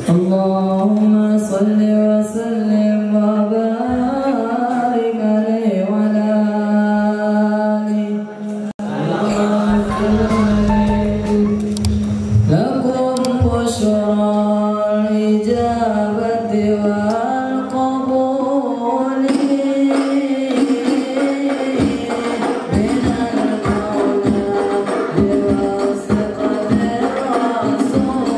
اللهم صل وسلم وبارك عليه وعلى آله. لكم بشرى الإجابة والقبول من المولى بواسطة الرسول.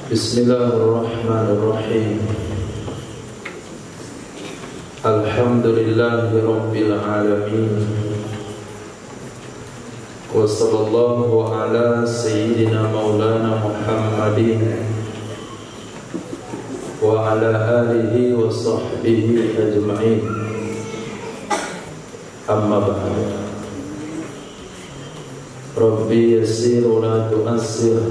Bismillahirrahmanirrahim. Alhamdulillahi rabbil alamin. Wa sallallahu ala sayyidina maulana Muhammadin wa ala alihi wa sahbihi ajma'in. Amma ba'd. Rabbi yassir wa la tu'assir,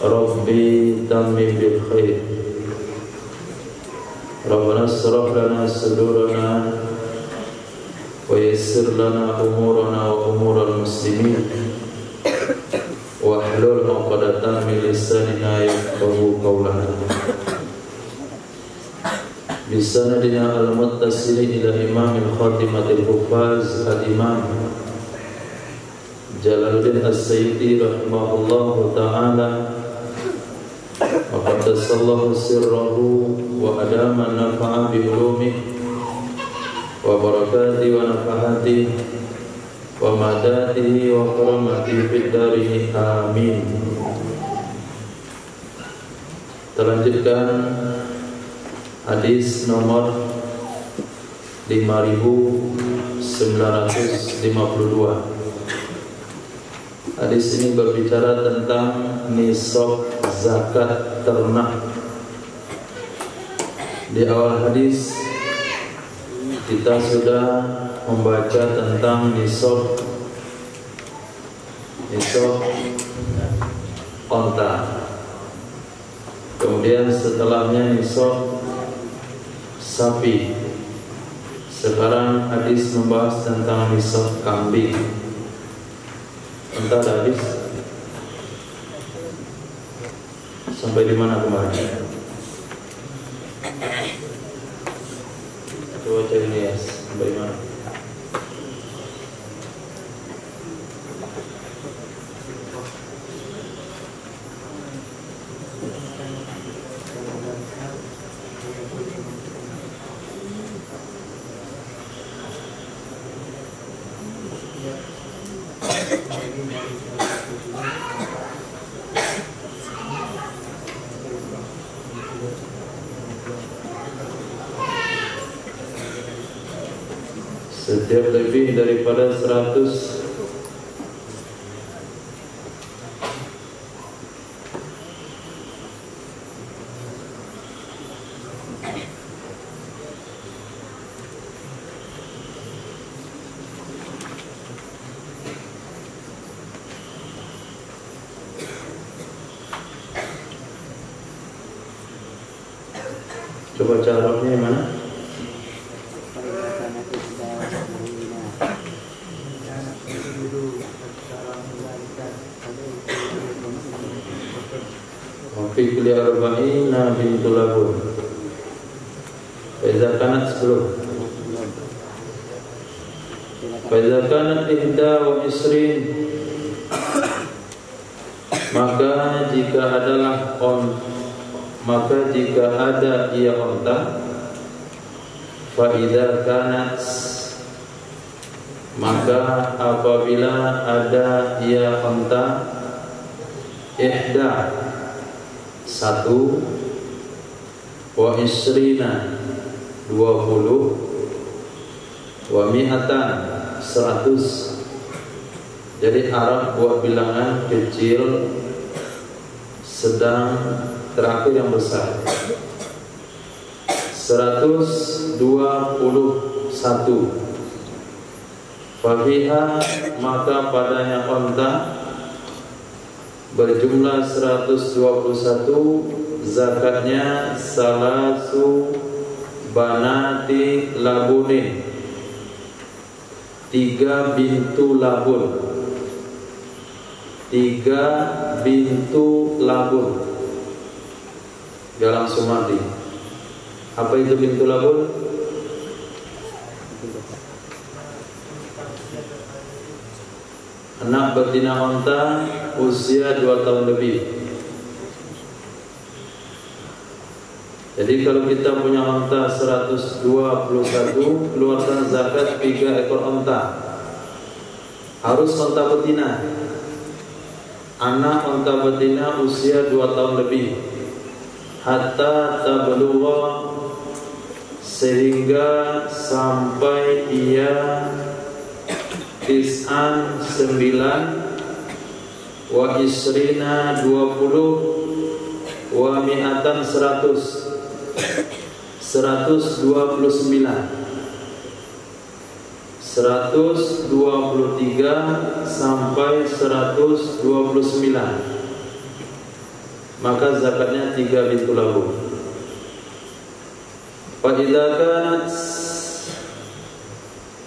Rabbi tammim bil khair. Rabbana shrah lana sadurana wa yassir lana umurana wa umural muslimin wa hlul 'uqdatan min lisanina yafqahu qawlana. Bisanadina al-muttasil ila imamil khatimatil hufaz al-imam Jalaluddin As-Sayyidi rahimahullahu ta'ala wa qaddasallahu sirrahu wa adama nafa'a bi ulumih wa barakatihi wa nafahatihi wa madadihi wa karamatihi fid darini amin. Terlanjutkan hadis nomor 5952. Hadis ini berbicara tentang nisab zakat ternak. Di awal hadis kita sudah membaca tentang nisab onta. Kemudian setelahnya nisab sapi. Sekarang hadis membahas tentang nisab kambing. Entah hadis sampai di mana kemarin? Coba cari ini ya, sampai di mana? Setiap lebih daripada 100 coba caranya yang mana? Fikli arba'ina bintul labun. Faiza kanat 10. Faiza kanat ihda wa isrin. Maka jika ada ia unta, fa idza kanat, maka apabila ada ia unta, ihda 1 wa isrina 20 wa mi'atan 100. Jadi Arab buat bilangan kecil, sedang, terakhir yang besar. 121. Fahiha, maka padanya unta berjumlah 121, zakatnya salasu banati labunin, 3 bintu labun. 3 bintu labun. Dia langsung mati. Apa itu bintu labun? Anak betina unta usia 2 tahun lebih. Jadi kalau kita punya unta 121, keluarkan zakat 3 ekor unta. Harus unta betina. Anak unta betina usia 2 tahun lebih. Hatta tablugha, sehingga sampai ia 9 wa isrina 20 wa mi'atan 100, 129, 123 sampai 129. Maka zakatnya 3 bintu labun. Fa idza kanat,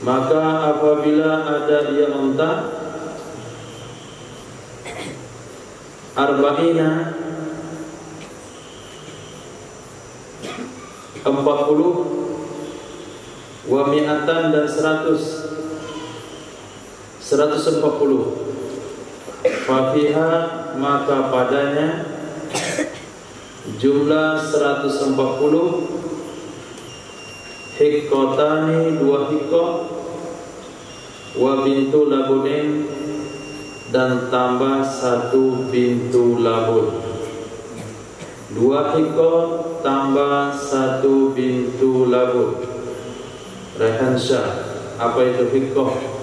maka apabila ada ia unta arba'ina 40 wa mi'atan dan 140. Fafiha, maka padanya jumlah 140, hikotani 2 hikot, wa bintu labunin, dan tambah 1 bintu labun. 2 hikot tambah 1 bintu labun. Rehan Syah, apa itu hikot?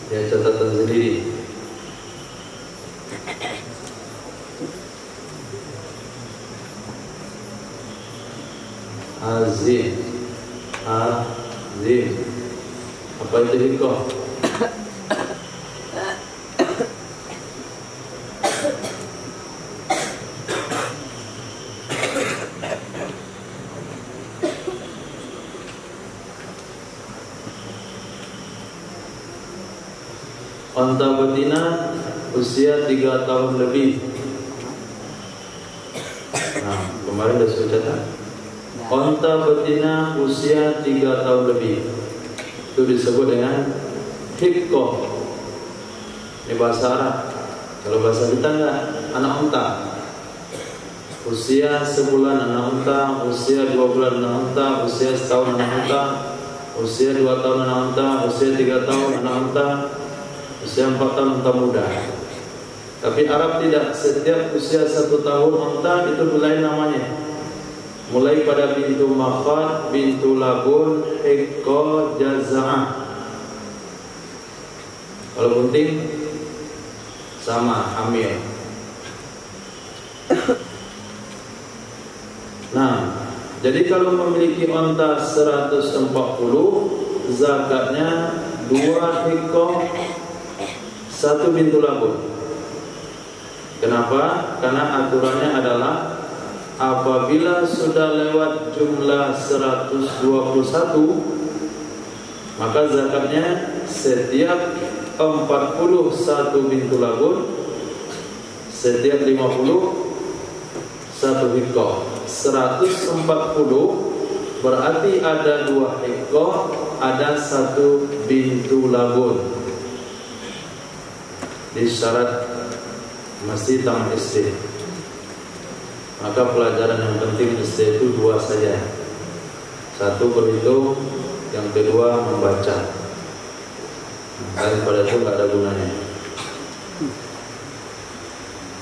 Ya, catatan sendiri. Azim. Azim. Apa itu hikoh? Onta betina usia 3 tahun lebih. Nah, kemarin sudah saya catat. Onta betina usia 3 tahun lebih. Itu disebut dengan hikkoh. Ini bahasa Arab. Kalau bahasa kita enggak, anak onta. Usia sebulan anak onta, usia 2 bulan anak onta, usia setahun anak onta, usia 2 tahun anak onta, usia 3 tahun anak onta, usia 4 tahun unta muda. Tapi Arab tidak, setiap usia 1 tahun unta itu mulai namanya. Mulai pada bintu makhad, bintu labun, hikko, jaza'ah. Kalau bunting sama hamil. Nah, jadi kalau memiliki unta 140, zakatnya 2 hikko, 1 bintu labun. Kenapa? Karena aturannya adalah apabila sudah lewat jumlah 121, maka zakatnya setiap 41 bintu labun, setiap 50 1 hikko. 140 berarti ada 2 hikko, ada 1 bintu labun. Disyarat mesti tamat SD. Maka pelajaran yang penting SD itu 2 saja. 1 berhitung, yang kedua membaca. Daripada itu nggak ada gunanya.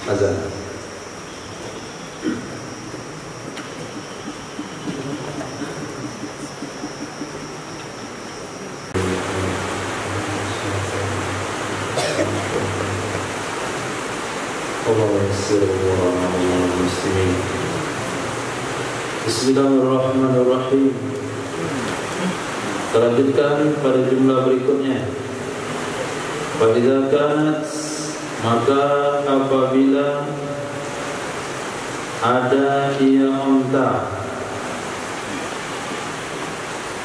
Azan. Bismillahirrahmanirrahim. Terlanjutkan pada jumlah berikutnya. Faiza kanat, maka apabila ada ia unta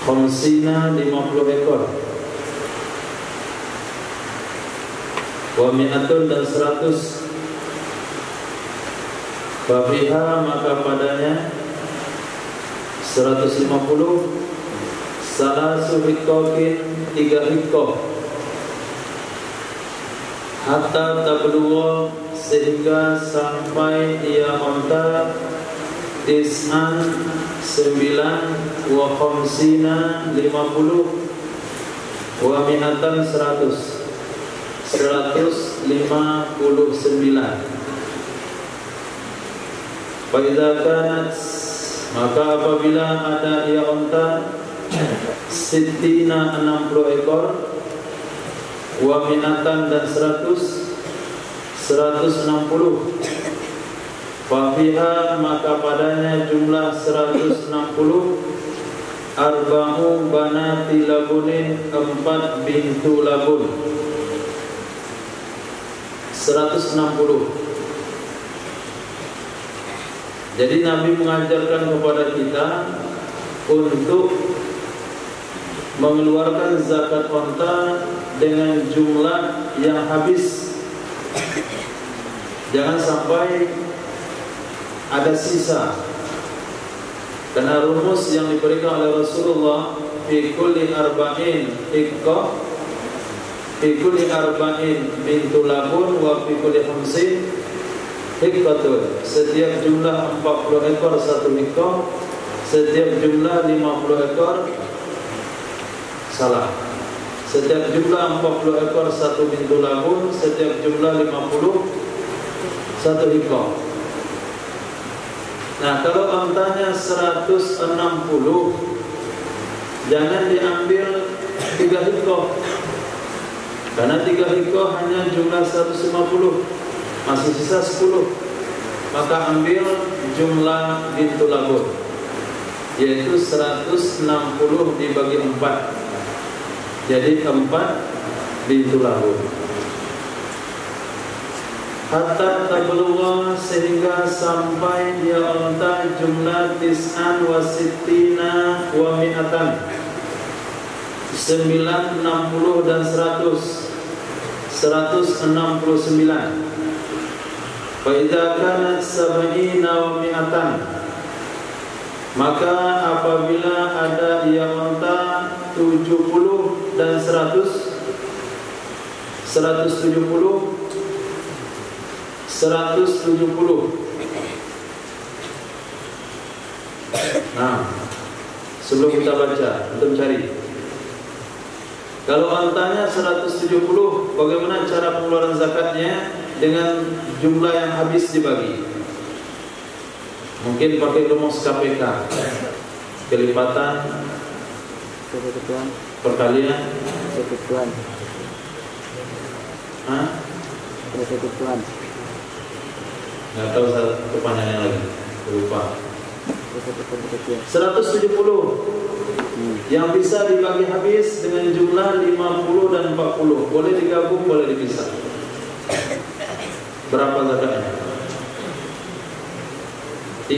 khamsina 50 ekor, wa mi'atun dan 100, fafiha maka padanya 150, salasu hikkokin 3 hikkoh, hatta tablugha sehingga sampai ia unta tis'an 9 wa khamsina 50 wa mi'atan 159. Faiza kanat, maka apabila ada ia unta sittina 60 ekor, wa minatan dan 160, fafiha maka padanya jumlah 160, arba'u banati labunin 4 bintu labun, 160. Jadi Nabi mengajarkan kepada kita untuk mengeluarkan zakat unta dengan jumlah yang habis. Jangan sampai ada sisa. Karena rumus yang diberikan oleh Rasulullah, fi kulli arba'in hikkoh, fi kulli arba'in bintu labun, wa fi kulli khamsin hikbatun. Setiap jumlah 40 ekor 1 hikkoh, setiap jumlah 50 ekor salah. Setiap jumlah 40 ekor 1 bintu labun, setiap jumlah 50 1 hikkoh. Nah, kalau untanya 160, jangan diambil 3 hikkoh, karena 3 hikkoh hanya jumlah 150, masih sisa 10. Maka ambil jumlah bintu labun. yaitu 160 dibagi 4, jadi 4 bintu labun. Hatta tablugha, sehingga sampai dia unta jumlah 9 wa sittina wa mi'atan, 9, 60 dan 100, 169. Fa idza kanat sab'ina wa mi'atan, maka apabila ada yang unta 70 dan 100, 170, 170. Nah, sebelum kita baca, kita cari. Kalau ontanya 170, bagaimana cara pengeluaran zakatnya dengan jumlah yang habis dibagi? Mungkin pakai rumus KPK, kelipatan, perkalian, nggak tahu kepanjangannya lagi, lupa. 170 yang bisa dibagi habis dengan jumlah 50 dan 40, boleh digabung, boleh dipisah. Berapa zakatnya? 3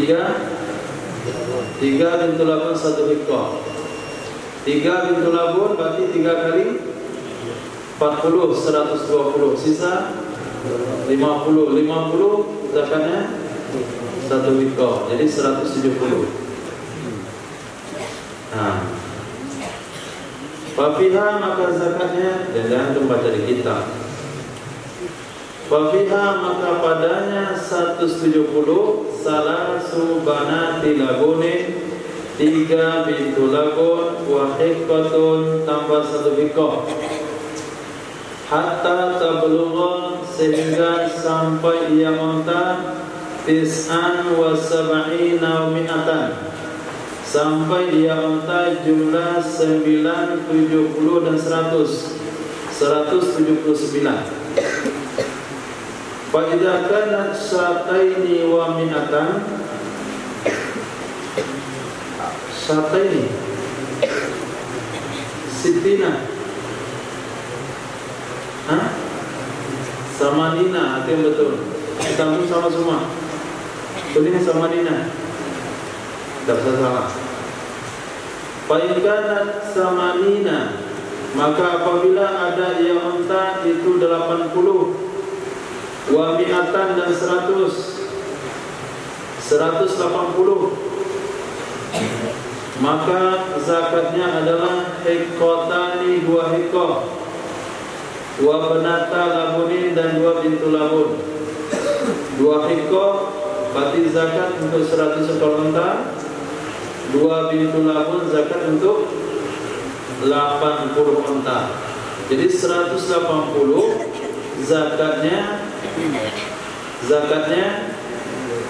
bintu labun 1 hikmah. 3 bintu labun berarti 3 kali 40, 120, sisa 50. 50 zakatnya 1 hikmah, jadi 170. Nah, fafiha, maka zakatnya, dan jangan membaca di kitab. Fafiha, maka padanya 170 salah subanati labunin, 3 bintu labun wa hikmatun tambah 1 hikmah. Hatta tablugha, sehingga sampai ia unta 9 wa sab'ina wa mi'atan, sampai dia unta jumlah 9, 70 dan 100, 179. Fa idza kanat syataini wa mi'atan, syataini sittina, samanina, itu yang betul. Kita sama semua. Tulis samanina, tidak usah salah. Fa in kanat samanina, maka apabila ada yang unta itu 80, wa mi'atan dan 100, 180, maka zakatnya adalah hikotani, 2 hikoh, wa benata labunin dan 2 bintu labun. 2 hikoh berarti zakat untuk 100 ekor unta, 2 bintu labun zakat untuk 80 unta. Jadi 180 zakatnya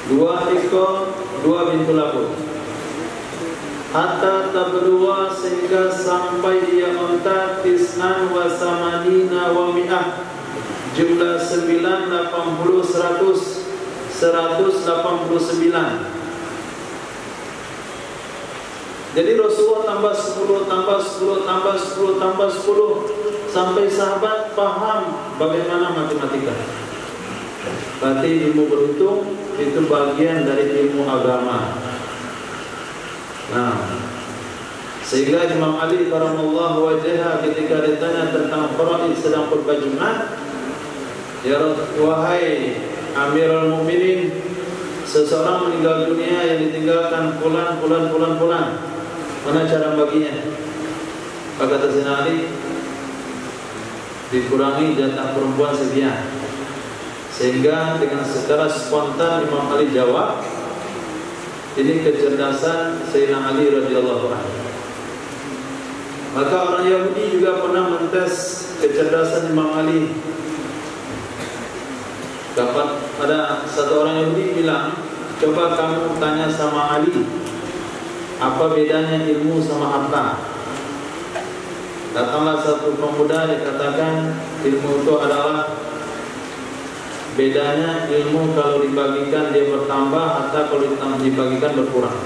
2 ekor, 2 bintu labun. Hatta tablugha, sehingga sampai dia unta 9 wa samanina wa mi'ah, jumlah 9, 80, 100, 189. Jadi Rasulullah tambah 10, tambah 10, tambah 10, tambah 10, sampai sahabat paham bagaimana matematika. Berarti ilmu berhitung itu bagian dari ilmu agama. Nah, sehingga Imam Ali karamallahu wajhah ketika ditanya tentang faraid sedang khutbah Jumat, ya wahai Amirul Mukminin, seseorang meninggal dunia yang ditinggalkan fulan, mana cara baginya? Maka kata Sayyidina Ali, dikurangi jatah perempuan sekian. Sehingga dengan secara spontan Imam Ali jawab, ini kecerdasan Sayyidina Ali radhiyallahu anhu. Maka orang Yahudi juga pernah mentes kecerdasan Imam Ali. Dapat ada satu orang Yahudi bilang, coba kamu tanya sama Ali, apa bedanya ilmu sama harta? Datanglah satu pemuda, dikatakan ilmu itu adalah, bedanya ilmu kalau dibagikan dia bertambah, harta kalau dibagikan berkurang.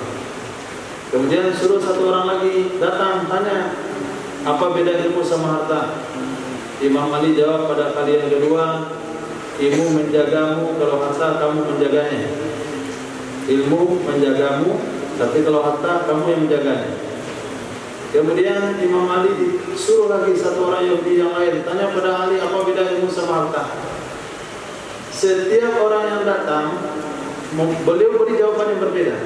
Kemudian suruh satu orang lagi datang tanya, apa beda ilmu sama harta? Imam Ali jawab pada kali yang kedua, ilmu menjagamu, kalau harta kamu menjaganya. Ilmu menjagamu, tapi kalau harta kamu yang menjaganya. Kemudian Imam Ali suruh lagi satu orang Yahudi yang lain, tanya pada Ali, apa beda ilmu sama harta? Setiap orang yang datang, beliau beri jawaban yang berbeda.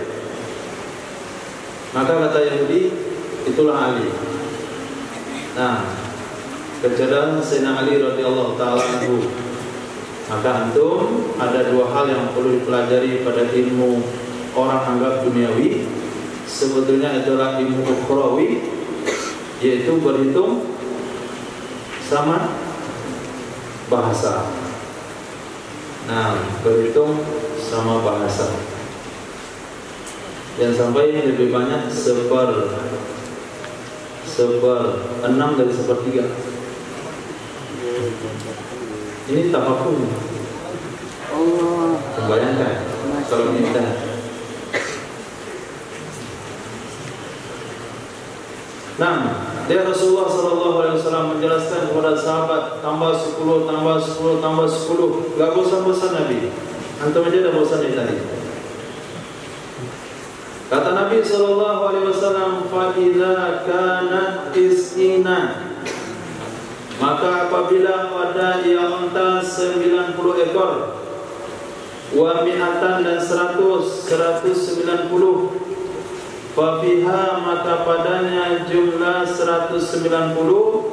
Maka kata Yahudi, itulah Ali. Nah, kecerdasan Sayyidina Ali radhiyallahu taala anhu. Maka antum ada dua hal yang perlu dipelajari pada ilmu orang anggap duniawi. Sebetulnya itulah ilmu ukhrawi, yaitu berhitung sama bahasa. Nah, berhitung sama bahasa. Yang sampai lebih banyak seper-6 dari sepertiga. Ini tafakur. Allah. Bayangkan kalau kita dia Rasulullah SAW menjelaskan kepada sahabat, tambah 10, tambah 10, tambah 10. Gak bosan-bosan Nabi. Antum aja dah bosan dari tadi. Kata Nabi SAW, "Fa'idha kanat is'ina." Maka apabila ada yang unta 90 ekor, wa mi'atan dan 190, fafiha maka padanya jumlah 190,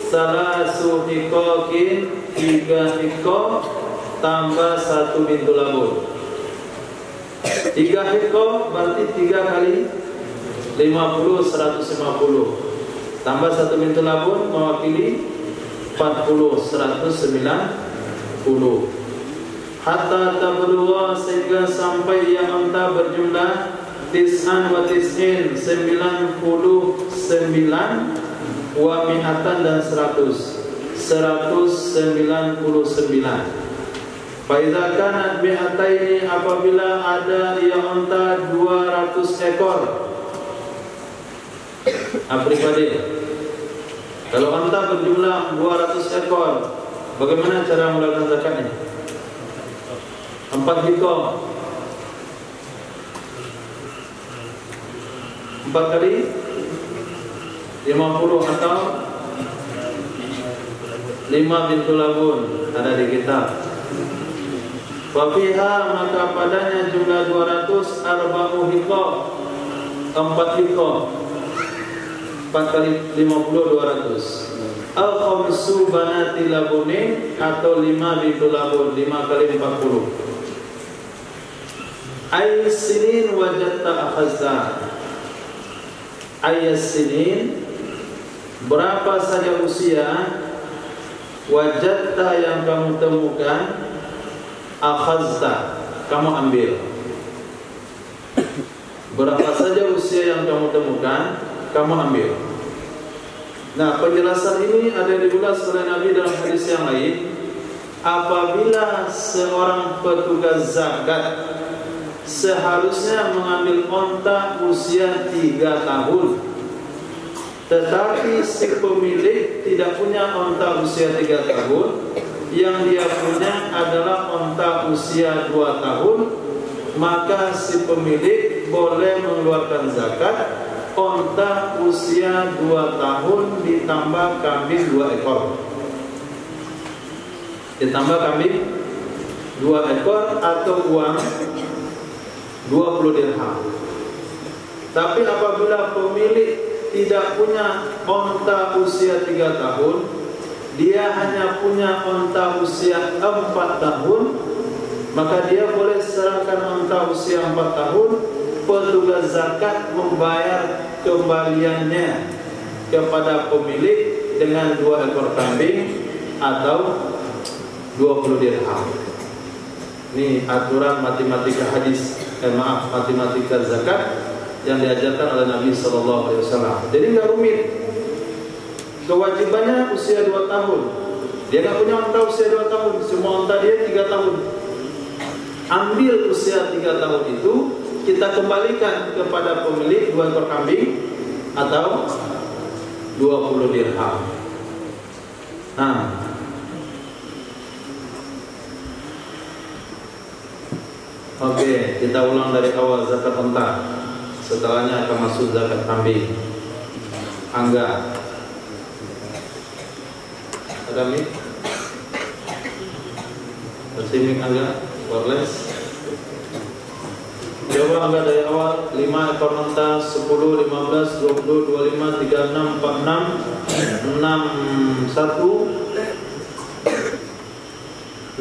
salasu hikokin 3 hiko tambah 1 bintu labun. 3 hiko berarti 3 kali 50, 150 tambah 1 bintu labun mewakili 40, 190. Hatta tablugha sehingga sampai yang unta berjumlah tis'an wa tis'in 99 wa mi'atan dan 199. Faiza kanat mi'ataini apabila ada yang unta 200 ekor. Pribadi. Kalau unta berjumlah 200 ekor, bagaimana cara melakukan zakatnya? 4 hiko 4 kali 50 atau 5 bintu labun ada di kitab. Wafiha maka padanya jumlah 200 arba'u hiko 4 hiko 4 kali 50 200. Al-khamsu banati labunin atau 5 bintu labun 5 kali 40. Ayy sinin wajadta akhazta. Ayy sinin berapa saja usia wajadta yang kamu temukan, akhazta kamu ambil. Berapa saja usia yang kamu temukan, kamu ambil. Nah, penjelasan ini ada diulas oleh Nabi dalam hadis yang lain. Apabila seorang petugas zakat seharusnya mengambil unta usia 3 tahun, tetapi si pemilik tidak punya unta usia 3 tahun, yang dia punya adalah unta usia 2 tahun, maka si pemilik boleh mengeluarkan zakat unta usia 2 tahun ditambah kambing 2 ekor. Ditambah kambing 2 ekor atau uang 20 dirham. Tapi apabila pemilik tidak punya unta usia 3 tahun, dia hanya punya unta usia 4 tahun, maka dia boleh serahkan unta usia 4 tahun. Petugas zakat membayar kembaliannya kepada pemilik dengan 2 ekor kambing atau 20 dirham. Ini aturan matematika matematika zakat yang diajarkan oleh Nabi SAW. Jadi nggak rumit. Kewajibannya usia 2 tahun. Dia nggak punya unta usia 2 tahun, semua unta dia 3 tahun. Ambil usia 3 tahun itu, kita kembalikan kepada pemilik 2 ekor kambing atau 20 dirham. Nah, oke, kita ulang dari awal zakat unta. Setelahnya akan masuk zakat kambing. Angga, ada mic? Kasih mic Angga, wireless. Jawab Angga dari awal. 5 ekor unta, 10, 15, 20, 25, 36, 46, 61,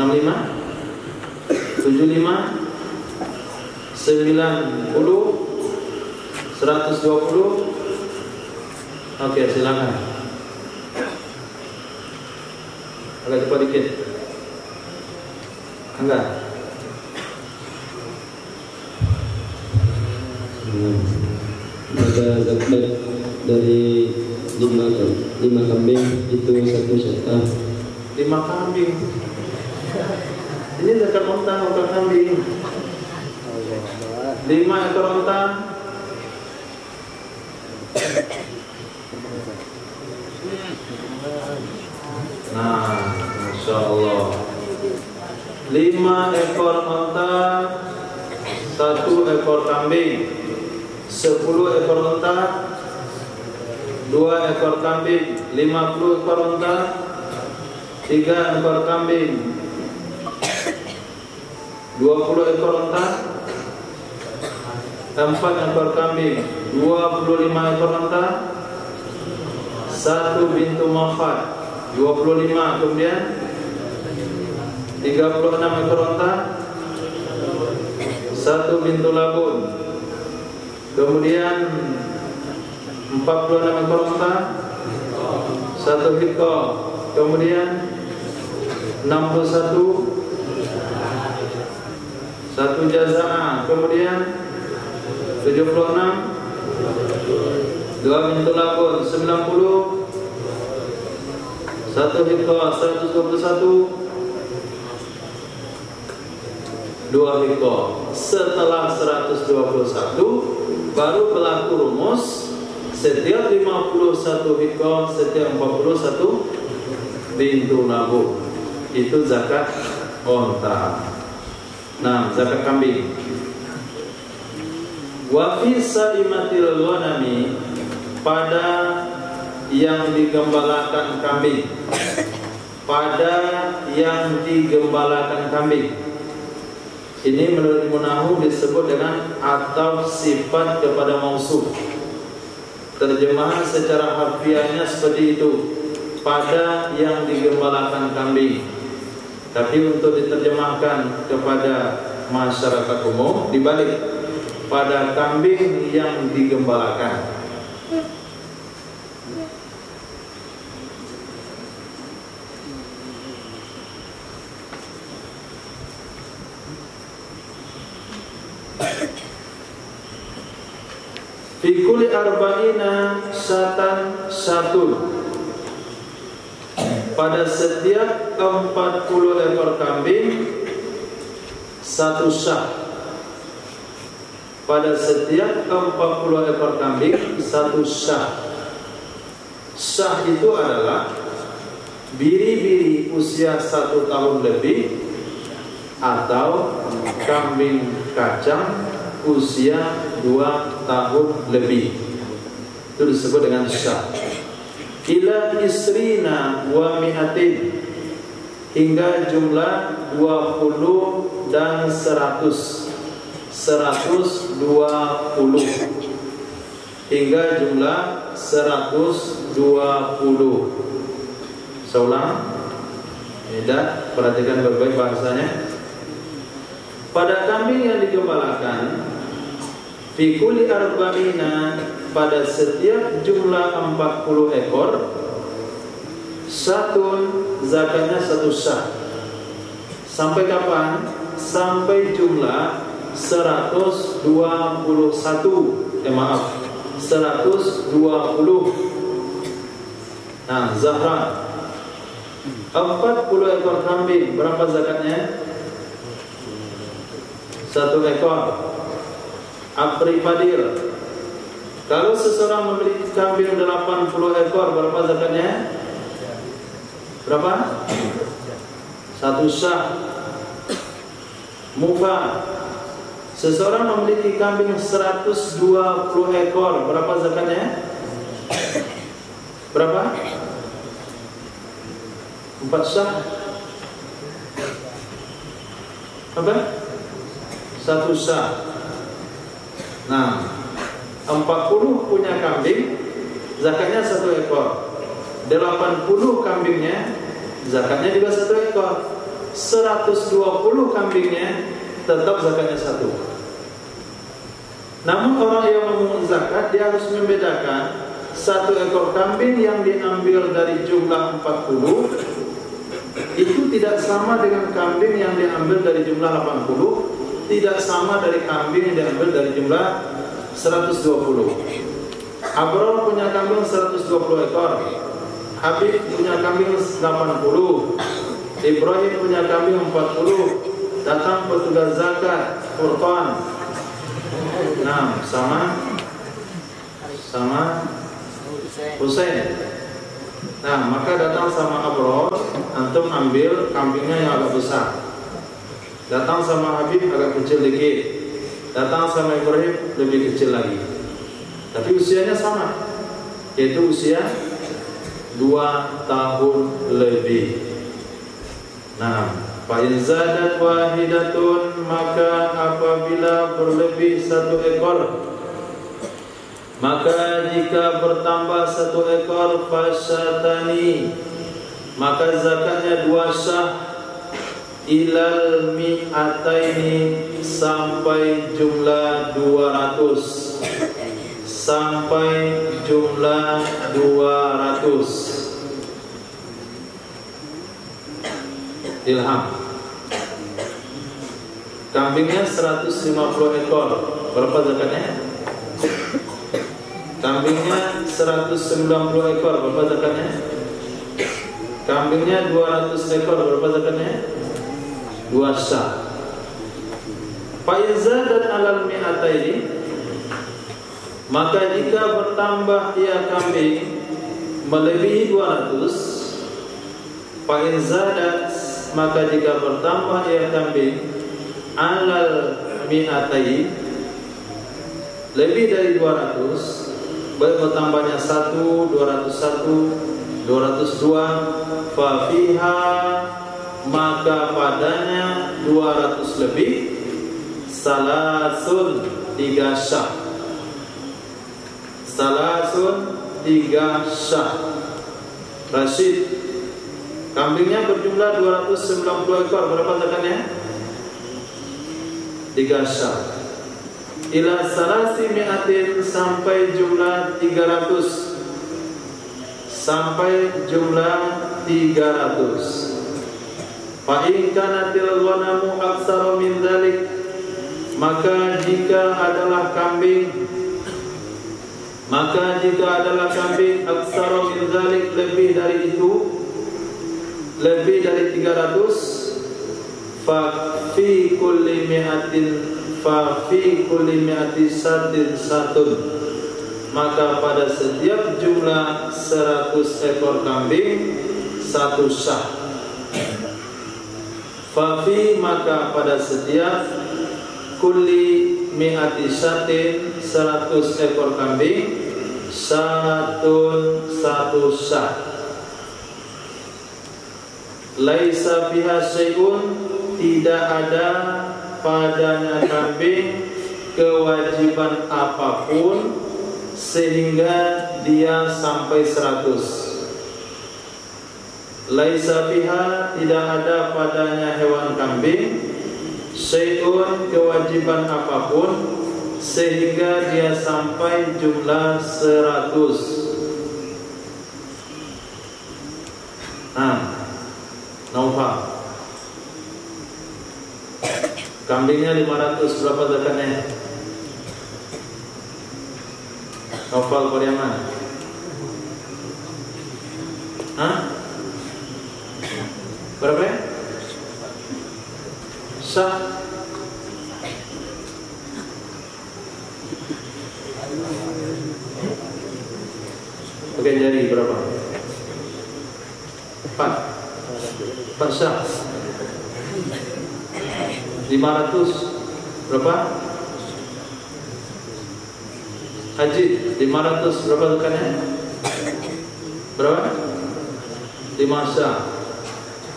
65, 75, 90, 120. Oke, silakan. Agak cepat dikit. Enggak. Ada zakat dari 5 kambing itu 1 syakah. 5 kambing. Ini zakat unta bukan kambing. 5 ekor unta. Nah, Masya Allah. 5 ekor unta, 1 ekor kambing. 10 ekor unta, 2 ekor kambing. 50 ekor unta, 3 ekor kambing. 20 ekor unta, 4 ekor kambing. 25 ekor unta, 1 bintu makhad. 25, kemudian 36 ekor unta, 1 bintu labun. Kemudian 46 ekor unta, 1 hikah. Kemudian 61, 1 jaza'ah. Kemudian 76, 2 bintu labun. 90, 1 hikah. 121, 2 hikah. Setelah 121 baru berlaku rumus setiap 51 hikah, setiap 41 bintu labun. Itu zakat unta. Nah, zakat kambing. Wa fi saimatil ghanami, pada yang digembalakan kambing. Pada yang digembalakan kambing. Ini menurut Munahu disebut dengan ataf sifat kepada mausuf. Terjemahan secara harfiahnya seperti itu, pada yang digembalakan kambing. Tapi untuk diterjemahkan kepada masyarakat umum dibalik, pada kambing yang digembalakan. Fi kulli arba'ina syatan syatun, pada setiap 40 ekor kambing 1 syah. Pada setiap 40 ekor kambing 1 syah. Syah itu adalah biri-biri usia 1 tahun lebih atau kambing kacang usia 2 tahun lebih. Itu disebut dengan syah. Ila isrina wa mi'atin, hingga jumlah 20 dan 100. 120 hingga jumlah 120. Seulang. Tidak, perhatikan baik-baik bahasanya. Pada kambing yang digembalakan, fi kulli arba'ina, pada setiap jumlah 40 ekor, satun, zakatnya 1 syah. Sampai kapan? Sampai jumlah 121. 120. Nah, Zahra, 40 ekor kambing, berapa zakatnya? 1 ekor. apripadil. Kalau seseorang memiliki kambing 80 ekor, berapa zakatnya? Berapa? 1 syah. Mufa. Seseorang memiliki kambing 120 ekor, berapa zakatnya? Berapa? 4 syah. Apa? 1 syah. Nah, 40 punya kambing, zakatnya 1 ekor. 80 kambingnya, zakatnya juga 1 ekor. 120 kambingnya, tetap zakatnya 1. Namun orang yang memungut zakat, dia harus membedakan 1 ekor kambing yang diambil dari jumlah 40 itu tidak sama dengan kambing yang diambil dari jumlah 80, tidak sama dari kambing yang diambil dari jumlah 120. Abrol punya kambing 120 ekor, Habib punya kambing 80, Ibrahim punya kambing 40. Datang petugas zakat Furqan, nah sama Husain. Nah, maka datang sama Abrol, antum ambil kambingnya yang agak besar. Datang sama Habib agak kecil dikit. Datang sama Ibrahim lebih kecil lagi. Tapi usianya sama, yaitu usia 2 tahun lebih. Nah, fa in zadat wahidatun, maka apabila berlebih 1 ekor, maka jika bertambah 1 ekor, fasyatani, maka zakatnya 2 syah, ilal mi'ataini, sampai jumlah 200, sampai jumlah 200. Ilham. Kambingnya 150 ekor, berapa zakatnya? Kambingnya 190 ekor, berapa zakatnya? Kambingnya 200 ekor, berapa zakatnya? 2 syah. Fa iza dan alal mi'ataini, maka jika bertambah ia kambing melebihi 200, fa iza dan, maka jika bertambah ia kambing alal mi'ataini, lebih dari 200, baik bertambahnya 1, 201, 202, fa fiha, maka padanya 200 lebih, salasun, 3 syah. Salasun, 3 syah. Rashid, kambingnya berjumlah 290 ekor, berapa zakatnya? 3 syah. Ila salasi mi'atin, sampai jumlah 300, sampai jumlah 300. Fa in kanatil ghanamu aktsara min dzalik, maka jika adalah kambing aktsara min dzalik, lebih dari itu, lebih dari 300, fa fi kulli mi'ati sadin satun, maka pada setiap jumlah 100 ekor kambing 1 syah. Fafi, maka pada setiap kulli mi'ati satin, 100 ekor kambing, satun, 1 syah. Laisa fiha syai'un, tidak ada padanya kambing kewajiban apapun sehingga dia sampai 100. Laisa fiha, tidak ada padanya hewan kambing, syai'un, kewajiban apapun sehingga dia sampai jumlah 100. Naufal, kambingnya 500, berapa zakatnya? Naufal Pariaman, berapa ya? Syah Pakai jari berapa? 4 syak. 500 berapa? Haji 500 berapa zakatnya? Berapa? 5 syak.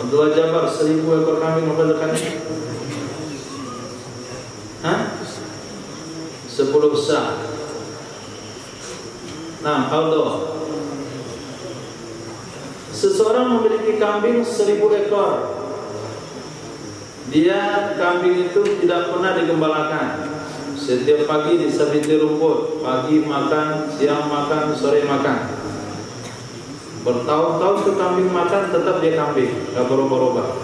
Abdullah Jabar 1000 ekor kambing berapa zakatnya? Hah? 10 syak. Nah, Aldo, seseorang memiliki kambing 1000 ekor. Dia kambing itu tidak pernah digembalakan. Setiap pagi disabiti rumput, pagi makan, siang makan, sore makan. Bertahun-tahun ke kambing makan, tetap dia kambing, gak berubah-ubah.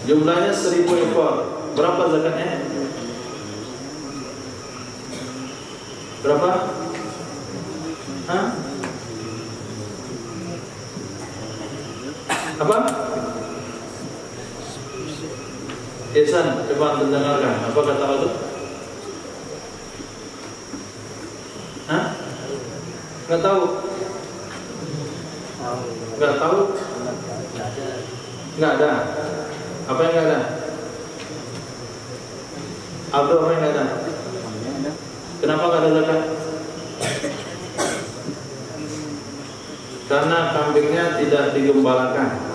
Jumlahnya 1000 ekor. Berapa zakatnya? Berapa? Hah? Apa? Ihsan, coba dengarkan. Apa kata Allah? Hah? Nggak tahu? Nggak tahu? Nggak ada. Apa yang nggak ada? Abdul, apa yang nggak ada? Kenapa nggak ada zakat? Karena kambingnya tidak digembalakan.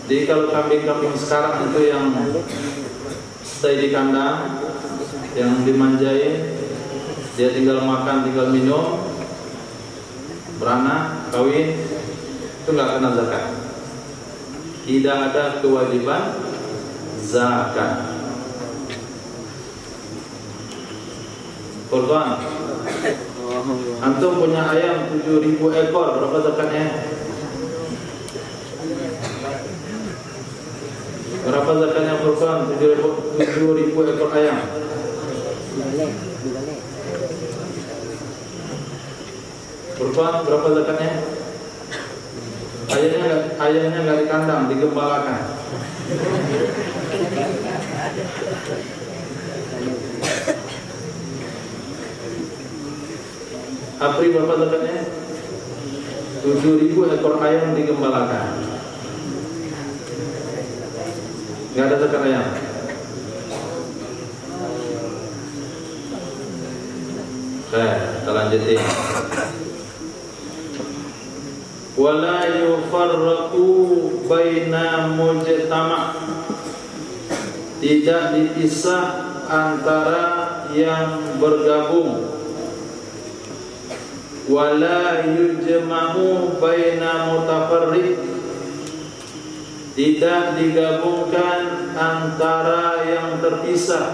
Jadi kalau kambing-kambing sekarang itu yang stay di kandang, yang dimanjain, dia tinggal makan, tinggal minum, beranak, kawin, itu nggak kena zakat. Tidak ada kewajiban zakat. Korban, antum punya ayam 7000 ekor, berapa zakatnya? Berapa zakatnya korban 7000 ekor ayam? Korban berapa zakatnya? Ayamnya nggak di kandang, digembalakan. Apri berapa zakatnya? 7000 ekor ayam digembalakan. Nggak ada zakat ayam. Oke, kita lanjutin. Wala yufarraqu baina mujtama'. Tidak dipisah antara yang bergabung. Wala yujma'u baina mutafarriq. Tidak digabungkan antara yang terpisah.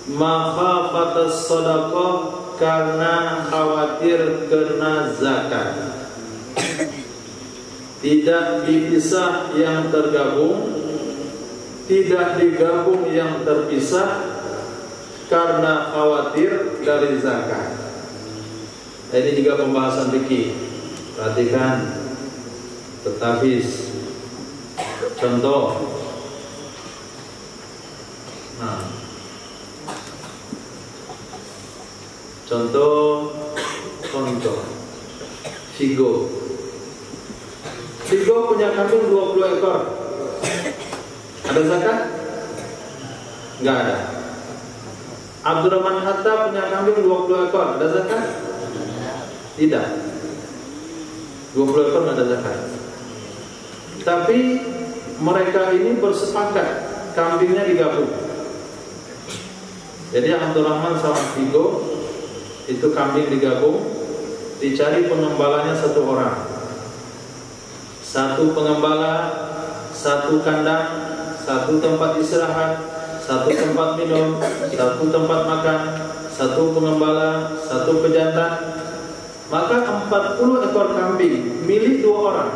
Makhafatas sedekah, karena khawatir kena zakat. Tidak dipisah yang tergabung, tidak digabung yang terpisah, karena khawatir dari zakat. Ini juga pembahasan fikih. Perhatikan, tetapis. Contoh. Nah, contoh Vigo punya kambing 20 ekor. Ada zakat? Enggak ada. Abdurrahman Hatta punya kambing 20 ekor. Ada zakat? Tidak. 20 ekor enggak ada zakat. Tapi mereka ini bersepakat kambingnya digabung. Jadi Abdurrahman sama Vigo itu kambing digabung, dicari pengembalanya 1 orang. 1 pengembala, 1 kandang, 1 tempat istirahat, 1 tempat minum, 1 tempat makan, 1 pengembala, 1 pejantan. Maka 40 ekor kambing milik 2 orang,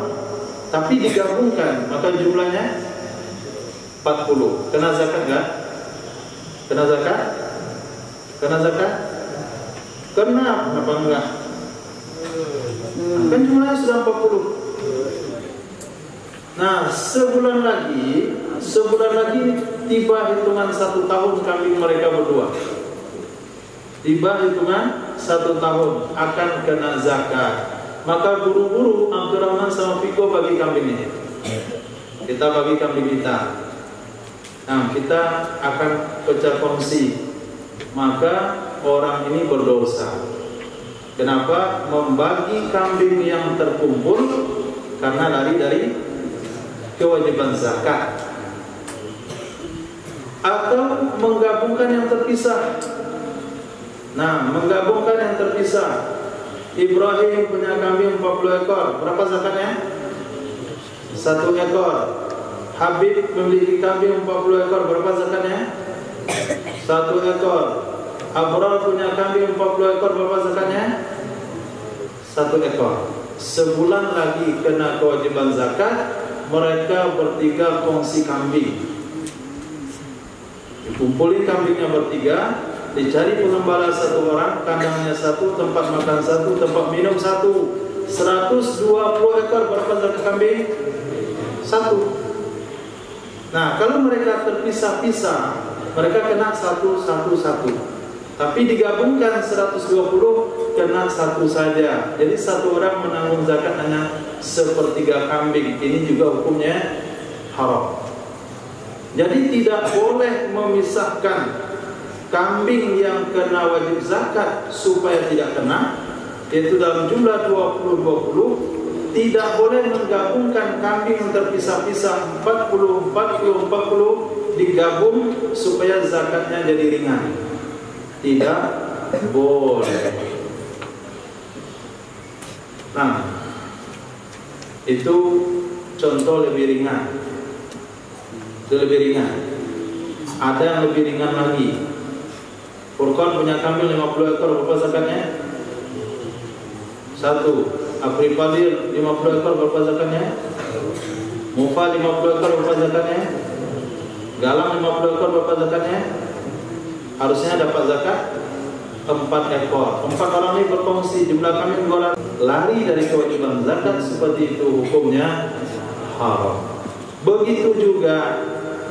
tapi digabungkan, maka jumlahnya 40. Kena zakat enggak? Kena zakat? Kena zakat? Kena apa enggak? Kan jumlahnya sudah 40. Nah, sebulan lagi tiba hitungan 1 tahun kambing mereka berdua. tiba hitungan 1 tahun akan kena zakat. Maka buru-buru Abdurrahman sama Fiko bagi kambing ini. Kita bagi kambing kita. Nah, kita akan pecah kongsi. Maka orang ini berdosa. Kenapa? Membagi kambing yang terkumpul karena lari dari kewajiban zakat, atau menggabungkan yang terpisah. Nah, menggabungkan yang terpisah. Ibrahim punya kambing 40 ekor. Berapa zakatnya? 1 ekor. Habib memiliki kambing 40 ekor. Berapa zakatnya? 1 ekor. Abrar punya kambing 40 ekor. Berapa zakatnya? 1 ekor. Sebulan lagi kena kewajiban zakat. Mereka bertiga kongsi kambing. Dikumpulin kambingnya bertiga, dicari pengembala 1 orang, kandangnya 1, tempat makan 1, tempat minum 1. 120 ekor. Berapa zakat kambing? 1. Nah, kalau mereka terpisah-pisah, mereka kena 1. Tapi digabungkan 120 kena 1 saja. Jadi 1 orang menanggung zakat hanya 1/3 kambing. Ini juga hukumnya haram. Jadi tidak boleh memisahkan kambing yang kena wajib zakat supaya tidak kena, yaitu dalam jumlah 20-20. Tidak boleh menggabungkan kambing yang terpisah-pisah 40 digabung supaya zakatnya jadi ringan. Tidak boleh. Nah, itu contoh lebih ringan. Itu lebih ringan. Ada yang lebih ringan lagi. Furqan punya kambing 50 ekor. Berapa zakatnya? 1. April Fadil 50 ekor. Berapa zakatnya? Mufa 50 ekor. Berapa zakatnya? Galang 50 ekor. Berapa zakatnya? Harusnya dapat zakat 4 ekor. 4 orang ini berkongsi jumlah kambing 2 orang. Lari dari kewajiban zakat seperti itu, hukumnya haram. Begitu juga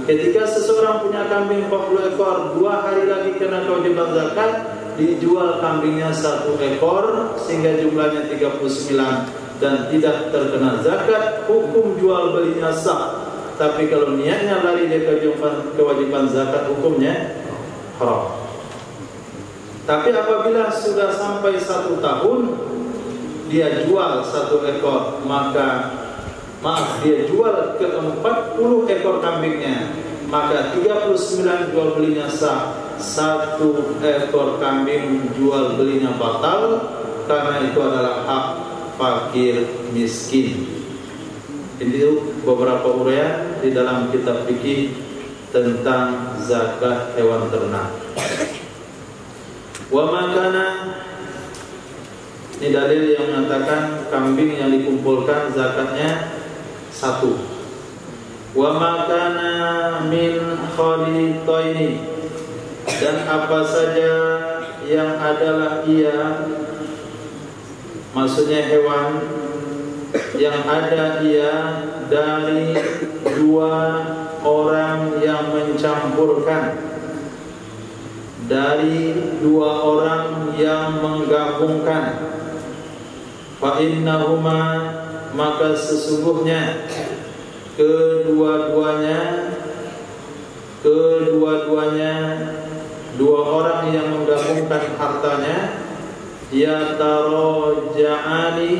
ketika seseorang punya kambing 40 ekor, 2 hari lagi kena kewajiban zakat, dijual kambingnya 1 ekor sehingga jumlahnya 39 dan tidak terkena zakat, hukum jual belinya sah. Tapi kalau niatnya lari dari kewajiban zakat, hukumnya haram. Tapi apabila sudah sampai 1 tahun dia jual 1 ekor, maka dia jual ke 40 ekor kambingnya, maka 39 jual belinya sah. 1 ekor kambing jual belinya batal karena itu adalah hak fakir miskin. Itu beberapa uraian di dalam kitab fikih tentang zakat hewan ternak. Wa makana, ini dalil yang mengatakan kambing yang dikumpulkan zakatnya 1. Wa makana min khalitaini, dan apa saja yang adalah ia, maksudnya hewan yang ada ia dari 2 orang yang mencampurkan, dari 2 orang yang menggabungkan, fa innahuma, maka sesungguhnya kedua-duanya 2 orang yang menggabungkan hartanya, yataraja'ani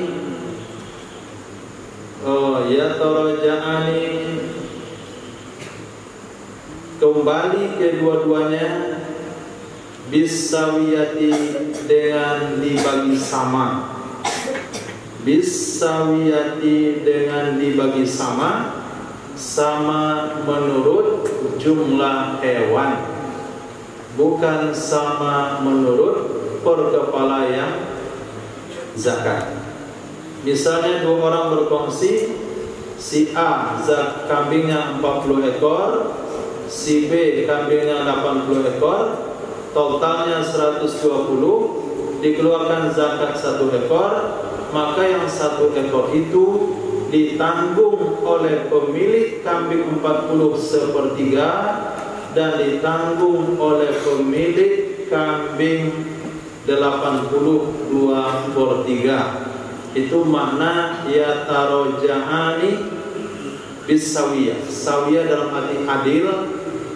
kembali kedua-duanya, bisawiyati, dengan dibagi sama, bisawiyati, dengan dibagi sama, sama menurut jumlah hewan, bukan sama menurut per kepala yang zakat. Misalnya 2 orang berkongsi, si A kambingnya 40 ekor, si B kambingnya 80 ekor, totalnya 120, dikeluarkan zakat 1 ekor, maka yang 1 ekor itu ditanggung oleh pemilik kambing 40 1/3 dan ditanggung oleh pemilik kambing 82/3. Itu makna yataroja'ani bisawiyah. Sawiyah dalam arti adil,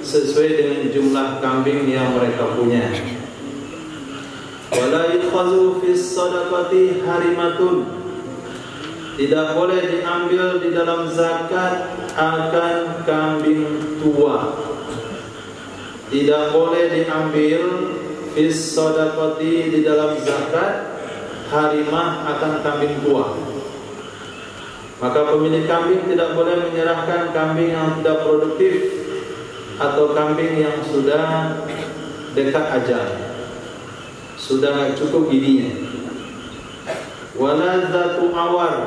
sesuai dengan jumlah kambing yang mereka punya. Wala yukhazu fis sadaqati harimatun. Tidak boleh diambil di dalam zakat akan kambing tua. Tidak boleh diambil fis sadaqati di dalam zakat harimah akan kambing tua. Maka pemilik kambing tidak boleh menyerahkan kambing yang tidak produktif atau kambing yang sudah dekat ajal, sudah cukup giginya. Wala zatu awar,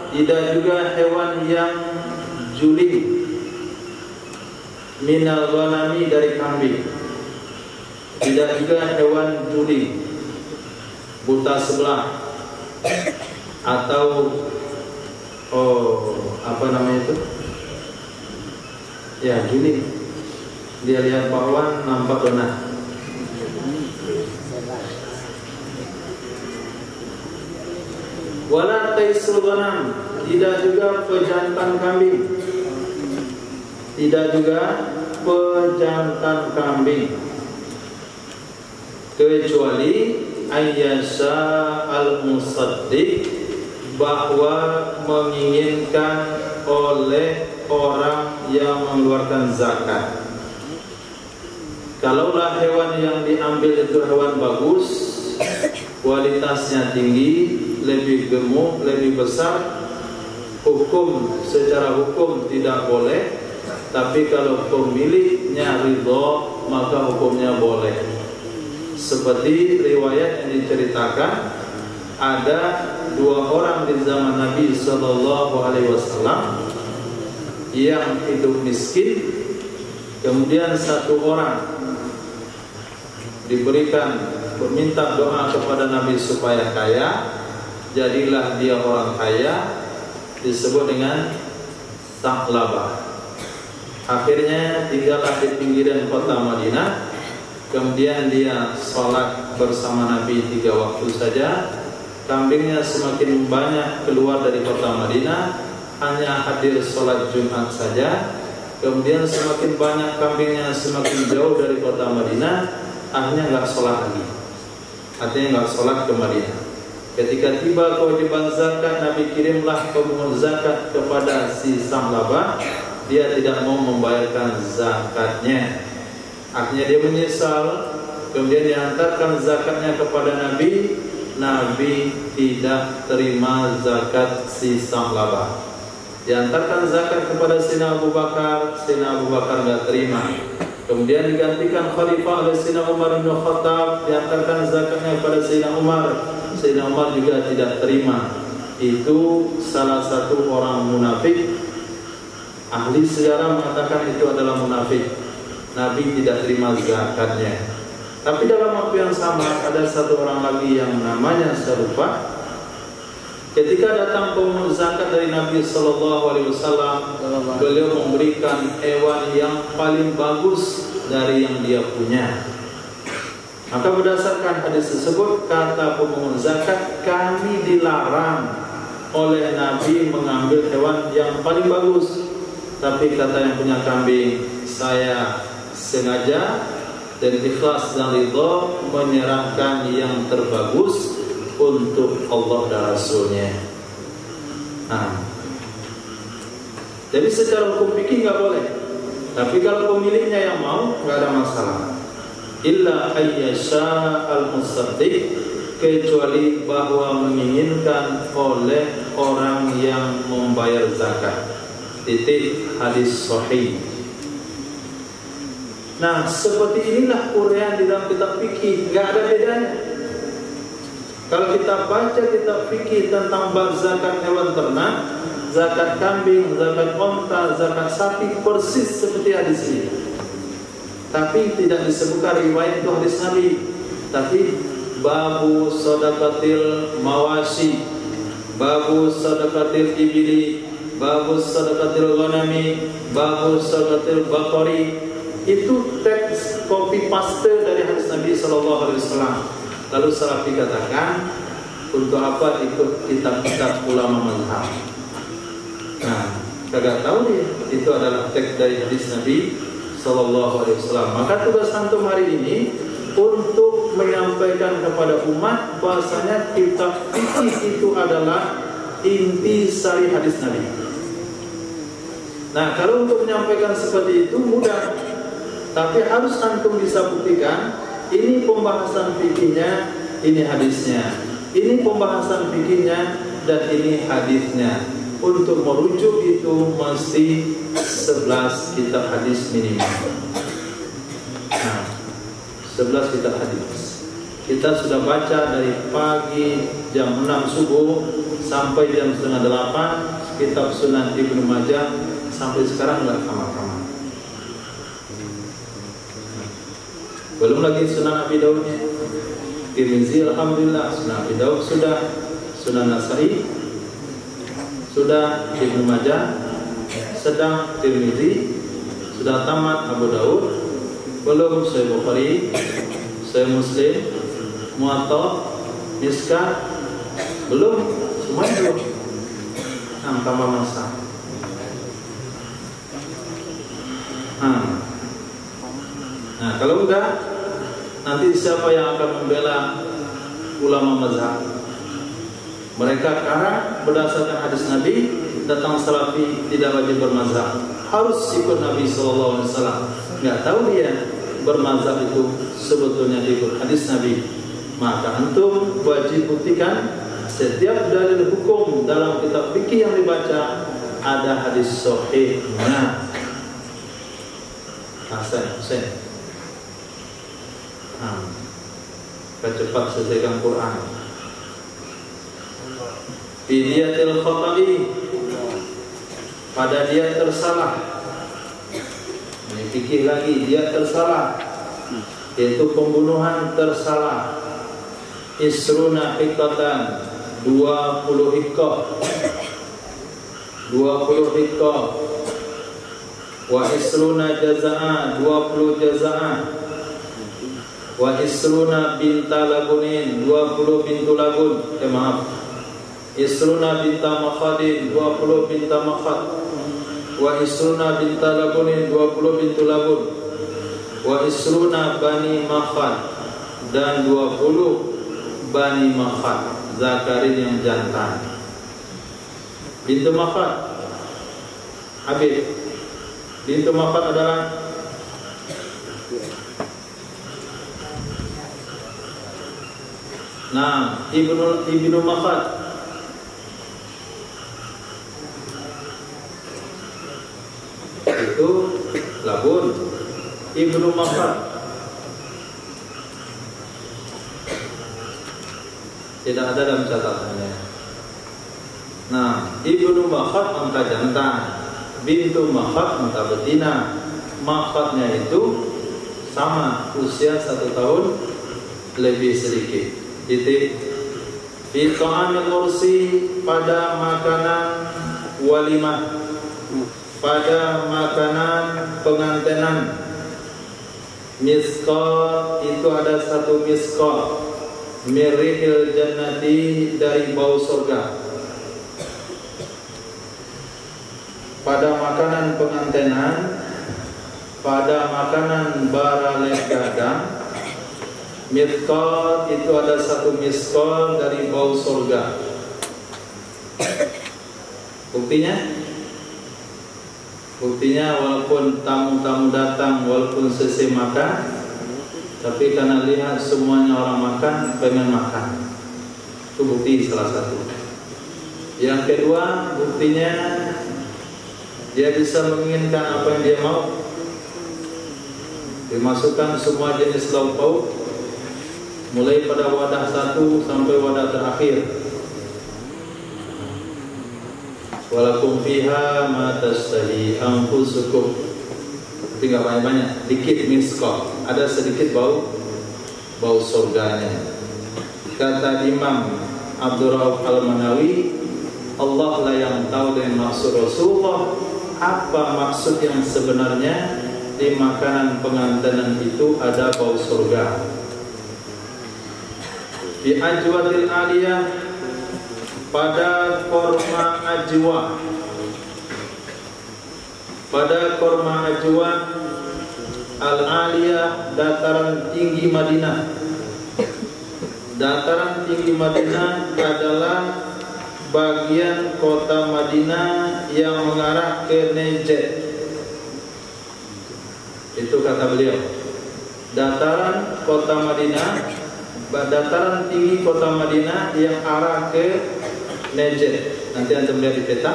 tidak juga hewan yang juling, minal ghanami dari kambing. Tidak juga hewan juling, buta sebelah, atau apa namanya itu? Ya, juling. Dia lihat bawaan nampak benar. Wala taisul ghanam, tidak juga pejantan kambing. Tidak juga pejantan kambing, kecuali ayyasha al-musaddiq, bahwa menginginkan oleh orang yang mengeluarkan zakat. Kalaulah hewan yang diambil itu hewan bagus, kualitasnya tinggi, lebih gemuk, lebih besar, secara hukum tidak boleh. Tapi kalau pemiliknya ridho, maka hukumnya boleh. Seperti riwayat yang diceritakan, ada dua orang di zaman Nabi SAW yang hidup miskin. Kemudian satu orang diberikan meminta doa kepada Nabi supaya kaya. Jadilah dia orang kaya, disebut dengan Tha'labah. Akhirnya tinggallah di pinggiran kota Madinah. Kemudian dia sholat bersama Nabi 3 waktu saja. Kambingnya semakin banyak keluar dari kota Madinah, hanya hadir sholat Jumat saja. Kemudian semakin banyak kambingnya, semakin jauh dari kota Madinah, akhirnya nggak sholat lagi. Artinya nggak sholat ke Madinah. Ketika tiba kewajiban zakat, Nabi kirimlah pemungut zakat kepada si Tha'labah. Dia tidak mau membayarkan zakatnya. Akhirnya dia menyesal. Kemudian dihantarkan zakatnya kepada Nabi. Nabi tidak terima zakat si Tha'labah. Dihantarkan zakat kepada Sayyidina Abu Bakar. Sayyidina Abu Bakar tidak terima. Kemudian digantikan khalifah oleh Sayyidina Umar bin Khattab. Dihantarkan zakatnya kepada Sayyidina Umar. Sayyidina Umar juga tidak terima. Itu salah satu orang munafik. Ahli sejarah mengatakan itu adalah munafik. Nabi tidak terima zakatnya. Tapi dalam waktu yang sama ada satu orang lagi yang namanya serupa. Ketika datang pemungut zakat dari Nabi SAW, beliau memberikan hewan yang paling bagus dari yang dia punya. Maka berdasarkan hadis tersebut, kata pemungut zakat, kami dilarang oleh Nabi mengambil hewan yang paling bagus. Tapi kata yang punya kambing, saya sengaja dan ikhlas dan ridho menyerahkan yang terbagus untuk Allah dan Rasulnya. Jadi secara hukum fikih nggak boleh. Tapi kalau pemiliknya yang mau, nggak ada masalah. Illa ayyasha al-musaddiq, kecuali bahwa menginginkan oleh orang yang membayar zakat. Titik hadis sahih. Nah, seperti inilah uraian di dalam kitab fikih, nggak ada bedanya. Kalau kita baca kitab fikih tentang bab zakat hewan ternak, zakat kambing, zakat unta, zakat sapi, persis seperti hadis ini. Tapi tidak disebutkan riwayat itu hadis Nabi. Tapi babu sadaqatil mawasi, babu sadaqatil ibili, babu sadaqatil ghanami, babu sadaqatil baqari. Itu teks copy paste dari hadis Nabi SAW. Lalu Salafi katakan, untuk apa ikut kitab-kitab ulama mazhab? Nah, kagak tahu dia itu adalah teks dari hadis Nabi Sallallahu Alaihi Wasallam. Maka tugas antum hari ini untuk menyampaikan kepada umat bahasanya kitab fikih itu adalah inti sari hadis Nabi. Nah, kalau untuk menyampaikan seperti itu mudah, tapi harus antum bisa buktikan ini pembahasan fikihnya, ini hadisnya, ini pembahasan fikihnya, dan ini hadisnya. Untuk merujuk itu mesti 11 kitab hadis minimal. Nah, 11 kitab hadis. Kita sudah baca dari pagi jam 6 subuh sampai jam setengah 8 kitab Sunan Ibnu Majah, sampai sekarang nggak kamar-kamar. Belum lagi Sunan Abi Daudnya, Tirmizi alhamdulillah, Sunan Abi Daud sudah, Sunan Nasai sudah, Ibnu Majah sedang, Tirmizi sudah tamat, Abu Daud belum, Sahih Bukhari, Sahih Muslim, Muwatta, Mishkat belum, semua itu. Tambah masa. Nah, kalau enggak, nanti siapa yang akan membela ulama mazhab? Mereka karang berdasarkan hadis Nabi, datang Salafi tidak wajib bermazhab, harus ikut Nabi Sallallahu Alaihi Wasallam. Nggak tahu dia bermazhab itu sebetulnya ikut hadis Nabi. Maka antum wajib buktikan setiap dalil hukum dalam kitab fikih yang dibaca ada hadis sahihnya. Hussein, cepat selesaikan Quran. Fidiyatil khata'i, pada dia tersalah. Ini fikih lagi, dia tersalah, yaitu pembunuhan tersalah. Isruna hikatan, 20 hikah, 20 hikah. Wa isruna jazaa, 20 jazaa. Wa isruna binta lagunin, 20 bintu lagun. Isruna binta makhadin, 20 binta makhad. Wa isruna binta lagunin, 20 bintu lagun. Wa isruna bani makhad, dan 20 bani makhad, zakarin yang jantan. Bintu makhad, Habib. Bintu makhad adalah ibnu makhad. Itu labun. Ibnu makhad tidak ada dalam catatannya. Nah, ibnu makhad angka jantan, bintu makhad angka betina. Makhadnya itu sama, usia 1 tahun lebih sedikit. Titik. Fi ta'amil ursi, pada makanan walimah, pada makanan pengantenan. Misqal, itu ada 1 misqal, mirihil jannati, dari bau surga. Pada makanan pengantenan, pada makanan baralek gadang, misqal itu ada 1 misqal dari bau surga. Buktinya walaupun tamu-tamu datang, walaupun selesai makan, tapi karena lihat semuanya orang makan, pengen makan. Itu bukti salah satu. Yang kedua, buktinya dia bisa menginginkan apa yang dia mau. Dimasukkan semua jenis lauk pauk, mulai pada wadah 1 sampai wadah terakhir. Walakum fiha ma tastahi anfusukum. Tinggal banyak-banyak, dikit misqal, ada sedikit bau surganya. Kata Imam Abdurrauf Al-Manawi, Allah lah yang tahu dengan maksud Rasulullah. Apa maksud yang sebenarnya di makanan pengantenan itu ada bau surga? Fi ajwatil aliyah, pada korma ajwa. Pada korma ajwa al-aliyah, dataran tinggi Madinah. Dataran tinggi Madinah adalah bagian kota Madinah yang mengarah ke Najd. Itu kata beliau. Dataran kota Madinah, dataran tinggi kota Madinah yang arah ke Najd. Nanti anda melihat di peta.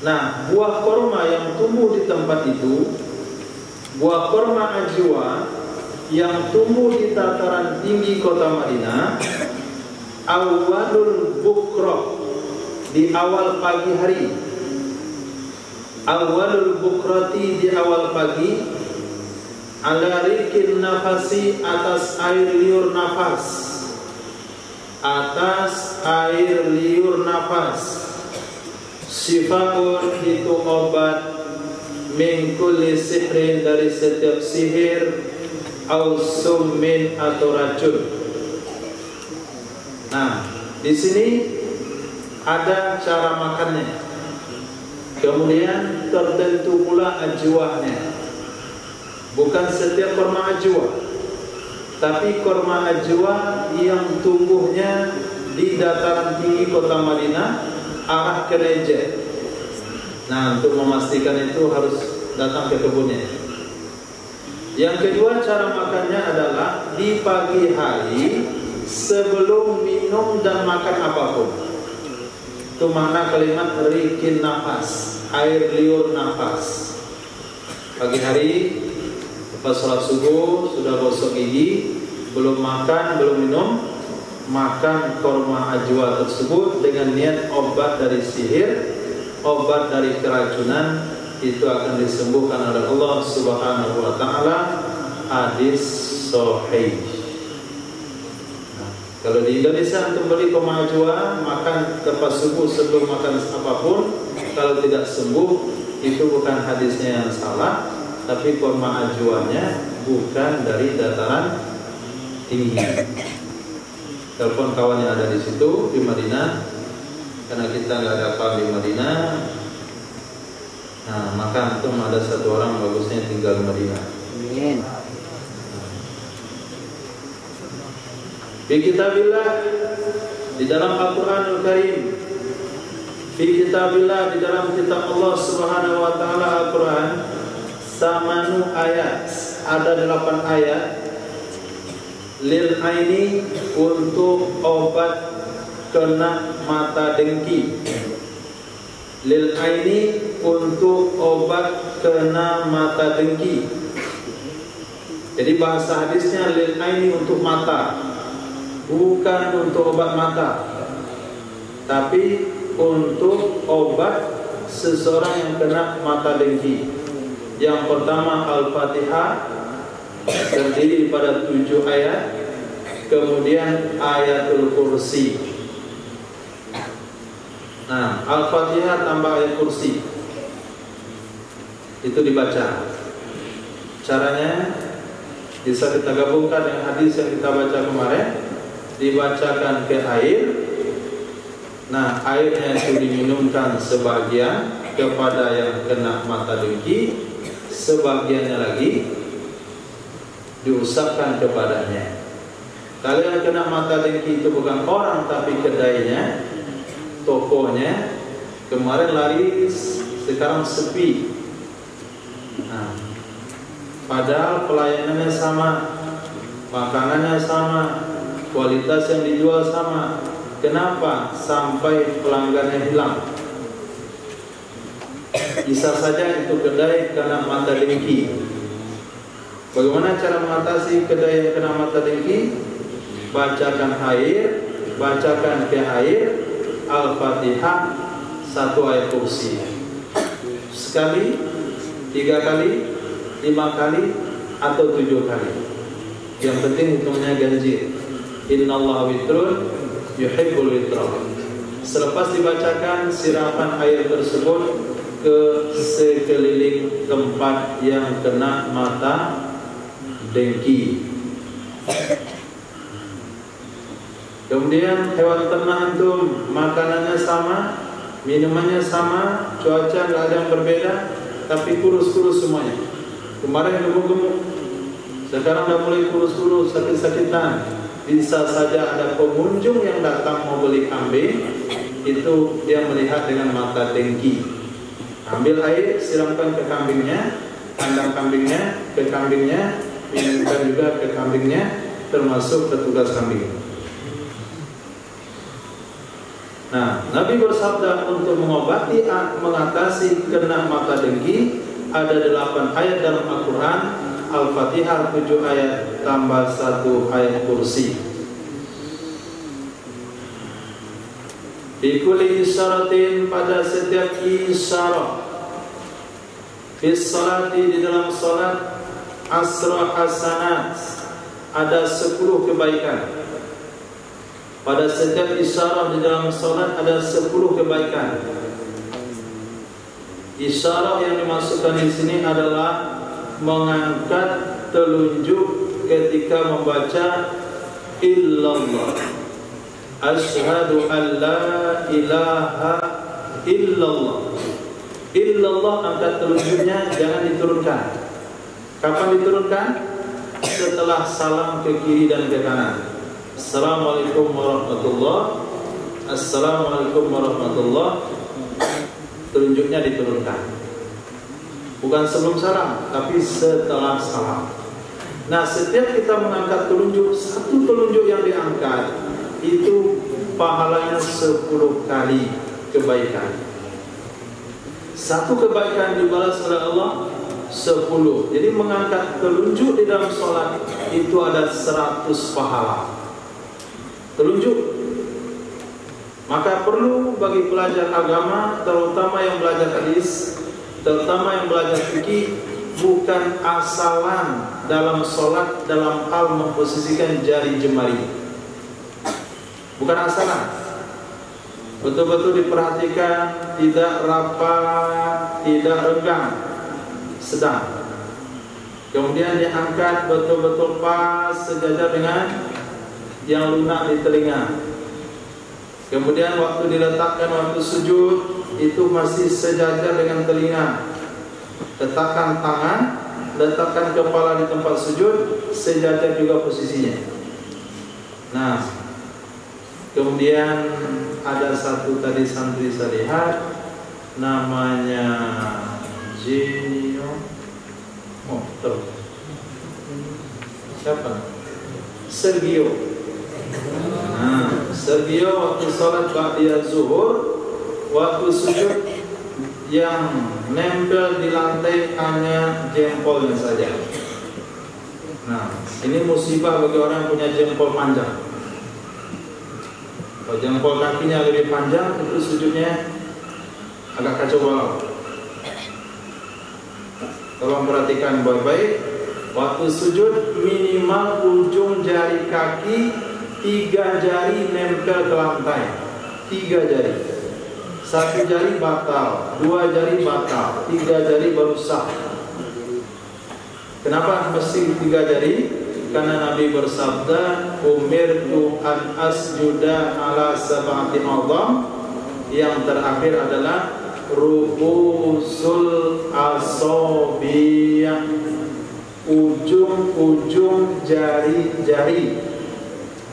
Nah, buah korma yang tumbuh di tempat itu, buah korma ajwa yang tumbuh di dataran tinggi kota Madinah, awalul bukra, di awal pagi hari. Awalul bukrati, di awal pagi. Ala rikin nafasi, atas air liur nafas. Atas air liur nafas. Sifaun, itu obat. Min kulli sihrin, dari setiap sihir. Au summin, atau racun. Nah, di sini ada cara makannya. Kemudian tertentu pula ajwahnya. Bukan setiap korma ajwa, tapi korma ajwa yang tumbuhnya di dataran tinggi kota Madinah arah ke Najd. Nah, untuk memastikan itu harus datang ke kebunnya. Yang kedua, cara makannya adalah di pagi hari sebelum minum dan makan apapun. Itu makna kalimat rikin nafas, air liur nafas. Pagi hari pas sholat subuh, sudah gosok gigi, belum makan, belum minum, makan korma ajwa tersebut dengan niat obat dari sihir, obat dari keracunan, itu akan disembuhkan oleh Allah Subhanahu wa taala. Hadis sahih. Nah, kalau di Indonesia untuk beli korma ajwa, makan lepas subuh sebelum makan apapun, kalau tidak sembuh, itu bukan hadisnya yang salah, tapi korma ajwanya bukan dari dataran tinggi. Telepon kawan yang ada di situ di Madinah, karena kita nggak ada kawan di Madinah. Nah, maka antum ada satu orang bagusnya tinggal di Madinah. Amin. Fi kitabillah, di dalam Al-Qur'anul Karim. Fi kitabillah, di dalam kitab Allah Subhanahu wa taala Al-Qur'an. Samanu ayat, ada 8 ayat. Lil aini, untuk obat kena mata dengki. Lil aini, untuk obat kena mata dengki. Jadi bahasa hadisnya lil aini, untuk mata, bukan untuk obat mata, tapi untuk obat seseorang yang kena mata dengki. Yang pertama Al-Fatihah, terdiri pada 7 ayat. Kemudian Ayatul Kursi. Nah, Al-Fatihah tambah ayat kursi, itu dibaca. Caranya bisa kita gabungkan dengan hadis yang kita baca kemarin. Dibacakan ke air. Nah, airnya itu diminumkan sebagian kepada yang kena mata dengki, sebagiannya lagi diusapkan kepadanya. Kalau yang kena mata dengki itu bukan orang, tapi kedainya, tokonya, kemarin laris, sekarang sepi. Nah, padahal pelayanannya sama, makanannya sama, kualitas yang dijual sama. Kenapa sampai pelanggannya hilang? Bisa saja itu kedai kena mata dengki. Bagaimana cara mengatasi kedai yang kena mata dengki? Bacakan air, bacakan ke air Al-Fatihah, 1 ayat kursi. Sekali, 3 kali, 5 kali, atau 7 kali. Yang penting hitungnya ganjil. Innallaha witrun yuhibbul witra. Selepas dibacakan, siraman air tersebut ke sekeliling tempat yang kena mata dengki. Kemudian hewan ternak antum makanannya sama, minumannya sama, cuaca nggak ada yang berbeda, tapi kurus-kurus semuanya. Kemarin gemuk-gemuk, sekarang udah mulai kurus-kurus, sakit-sakitan. Bisa saja ada pengunjung yang datang mau beli kambing, itu dia melihat dengan mata dengki. Ambil air, siramkan ke kambingnya, kandang kambingnya, ke kambingnya, minumkan juga ke kambingnya, termasuk petugas kambing. Nah, Nabi bersabda untuk mengobati, mengatasi kena mata dengki ada 8 ayat dalam Al-Quran. Al-Fatihah 7 ayat tambah 1 ayat kursi. Bikuli isyaratin, pada setiap isyarat. Fis salati, di dalam salat, asra hasanat, ada 10 kebaikan. Pada setiap isyarat di dalam salat ada 10 kebaikan. Isyarat yang dimasukkan di sini adalah mengangkat telunjuk ketika membaca illallah. Asyhadu an la ilaha illallah. Illallah, angkat telunjuknya, jangan diturunkan. Kapan diturunkan? Setelah salam ke kiri dan ke kanan. Assalamualaikum warahmatullahi. Assalamualaikum warahmatullahi. Telunjuknya diturunkan. Bukan sebelum salam, tapi setelah salam. Nah, setiap kita mengangkat telunjuk, satu telunjuk yang diangkat itu pahalanya 10 kali kebaikan. Satu kebaikan dibalas oleh Allah 10. Jadi mengangkat telunjuk di dalam sholat itu ada 100 pahala. Telunjuk. Maka perlu bagi pelajar agama, terutama yang belajar hadis, terutama yang belajar fikih, bukan asalan dalam sholat dalam hal memposisikan jari jemari. Bukan asalan. Betul-betul diperhatikan, tidak rapat, tidak renggang, sedang. Kemudian diangkat betul-betul pas, sejajar dengan yang lunak di telinga. Kemudian waktu diletakkan, waktu sujud, itu masih sejajar dengan telinga. Letakkan tangan, letakkan kepala di tempat sujud, sejajar juga posisinya. Nah, kemudian ada satu tadi santri saya lihat, namanya Genio. Oh, terus siapa? Sergio. Nah, Sergio waktu sholat ba'diyah zuhur, waktu sujud yang nempel di lantai hanya jempolnya saja. Nah, ini musibah bagi orang yang punya jempol panjang. Kalau jempol kakinya lebih panjang, itu sujudnya agak kacau balau. Tolong perhatikan baik-baik. Waktu sujud minimal ujung jari kaki 3 jari nempel ke lantai. 3 jari. 1 jari batal, 2 jari batal, 3 jari baru sah. Kenapa mesti 3 jari? Karena Nabi bersabda, umirtu an asjuda ala sab'ati a'dham. Yang terakhir adalah ru'usul asobiyah, ujung-ujung jari-jari.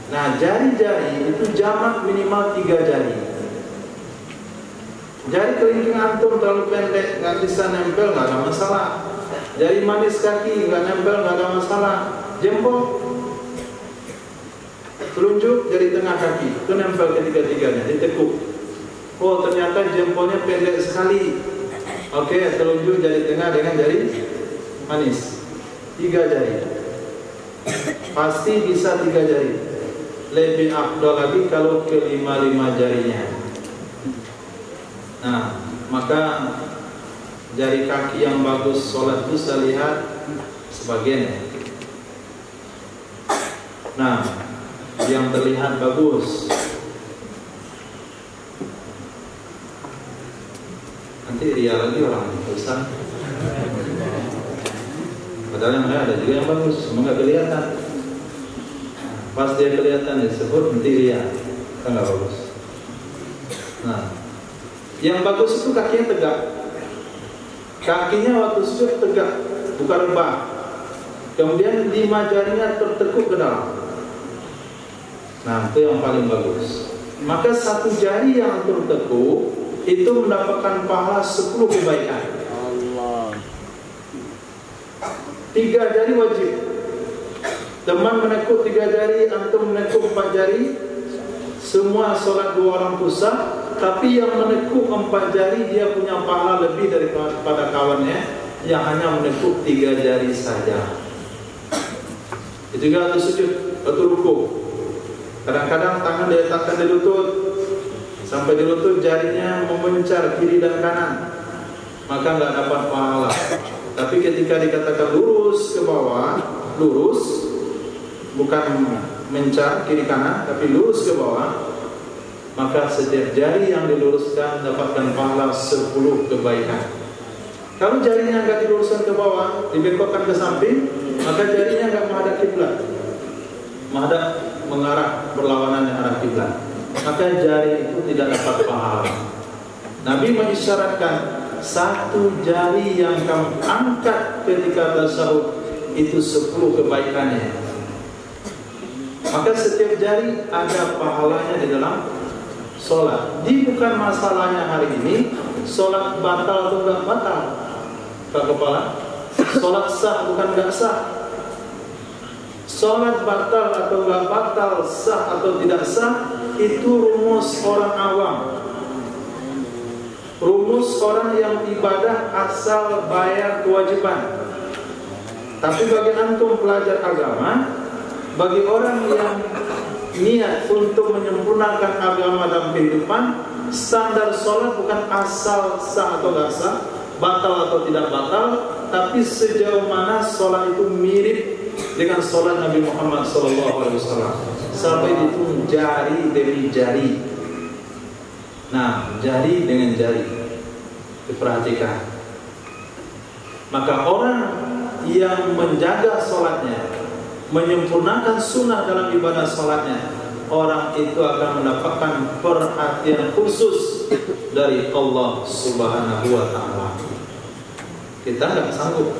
Nah, jari-jari itu jamak minimal 3 jari. Jari kelingking antum terlalu pendek, nggak bisa nempel, nggak ada masalah. Jari manis kaki nggak nempel, nggak ada masalah. Jempol, telunjuk, jari tengah kaki itu nempel ketiga-tiganya, ditekuk. Oh, ternyata jempolnya pendek sekali. Oke, telunjuk, jari tengah dengan jari manis, 3 jari. Pasti bisa 3 jari. Lebih afdal lagi kalau ke 5 jarinya. Nah, maka jari kaki yang bagus sholat itu saya lihat sebagian. Nah, yang terlihat bagus. Nanti ria lagi orang pesan. Padahal yang ada juga yang bagus, cuma nggak kelihatan. Pas dia kelihatan disebut nanti ria, kan nggak bagus. Nah, yang bagus itu kakinya tegak. Kakinya waktu sujud tegak, bukan rebah. Kemudian 5 jarinya tertekuk ke dalam. Nah, itu yang paling bagus. Maka 1 jari yang tertekuk itu mendapatkan pahala 10 kebaikan. Allah. 3 jari wajib. Teman menekuk 3 jari, antum menekuk 4 jari. Semua solat 2 orang pusat. Tapi yang menekuk 4 jari dia punya pahala lebih daripada kawannya yang hanya menekuk 3 jari saja. Itu juga waktu sujud, waktu rukuk. Kadang-kadang tangan diletakkan di lutut, sampai di lutut jarinya memencar kiri dan kanan, maka nggak dapat pahala. Tapi ketika dikatakan lurus ke bawah, lurus, bukan mencar kiri kanan, tapi lurus ke bawah, maka setiap jari yang diluruskan dapatkan pahala 10 kebaikan. Kalau jarinya nggak diluruskan ke bawah, dibengkokkan ke samping, maka jarinya nggak menghadap kiblat, mengarah berlawanan dengan arah kiblat, maka jari itu tidak dapat pahala. Nabi mengisyaratkan 1 jari yang kamu angkat ketika tasyahud itu 10 kebaikannya. Maka setiap jari ada pahalanya di dalam sholat. Di bukan masalahnya hari ini sholat batal atau enggak batal, Pak Kepala. Sholat sah bukan enggak sah. Sholat batal atau enggak batal, sah atau tidak sah, itu rumus orang awam. Rumus orang yang ibadah asal bayar kewajiban. Tapi bagi antum pelajar agama, bagi orang yang niat untuk menyempurnakan agama dalam kehidupan, standar sholat bukan asal sah atau tidak sah, batal atau tidak batal, tapi sejauh mana sholat itu mirip dengan sholat Nabi Muhammad SAW. Sampai dihitung jari demi jari. Nah, jari dengan jari diperhatikan. Maka orang yang menjaga sholatnya, menyempurnakan sunnah dalam ibadah sholatnya, orang itu akan mendapatkan perhatian khusus dari Allah Subhanahu wa Ta'ala. Kita nggak sanggup.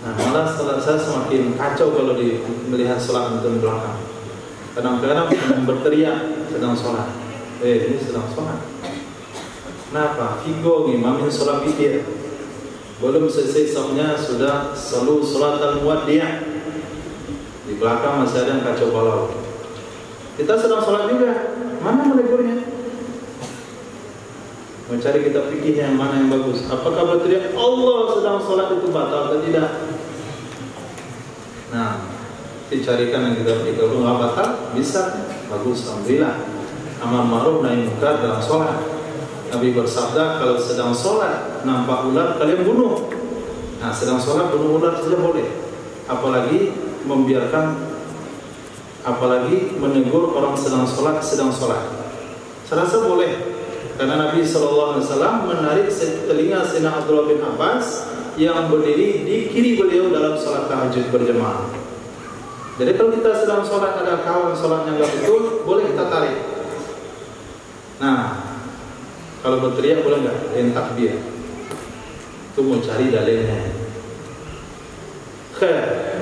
Nah, malah sholat saya semakin kacau kalau melihat sholat antum belakang. Kadang-kadang berteriak sedang sholat. Ini sedang sholat. Kenapa? Figo ngimamin sholat witir. Belum selesai sahnya sudah selalu sholat al-muwaddi'. Di belakang masih ada yang kacau balau. Kita sedang sholat juga, mana menegurnya? Mencari kitab fikihnya yang mana yang bagus. Apakah berteriak Allah sedang sholat itu batal atau tidak? Nah, dicarikan yang kitab fikih. Kalau nggak batal, bisa, bagus, alhamdulillah. Amar ma'ruf nahi munkar dalam sholat. Nabi bersabda, kalau sedang sholat nampak ular kalian bunuh. Nah, sedang sholat bunuh ular saja boleh. Apalagi menegur orang sedang sholat. Saya rasa boleh, karena Nabi SAW menarik telinga Sayyidina Abdullah bin Abbas yang berdiri di kiri beliau dalam sholat tahajud berjemaah. Jadi kalau kita sedang sholat ada kawan sholatnya nggak betul, boleh kita tarik. Nah, kalau berteriak boleh nggak? Yang takbir. Itu mau cari dalilnya.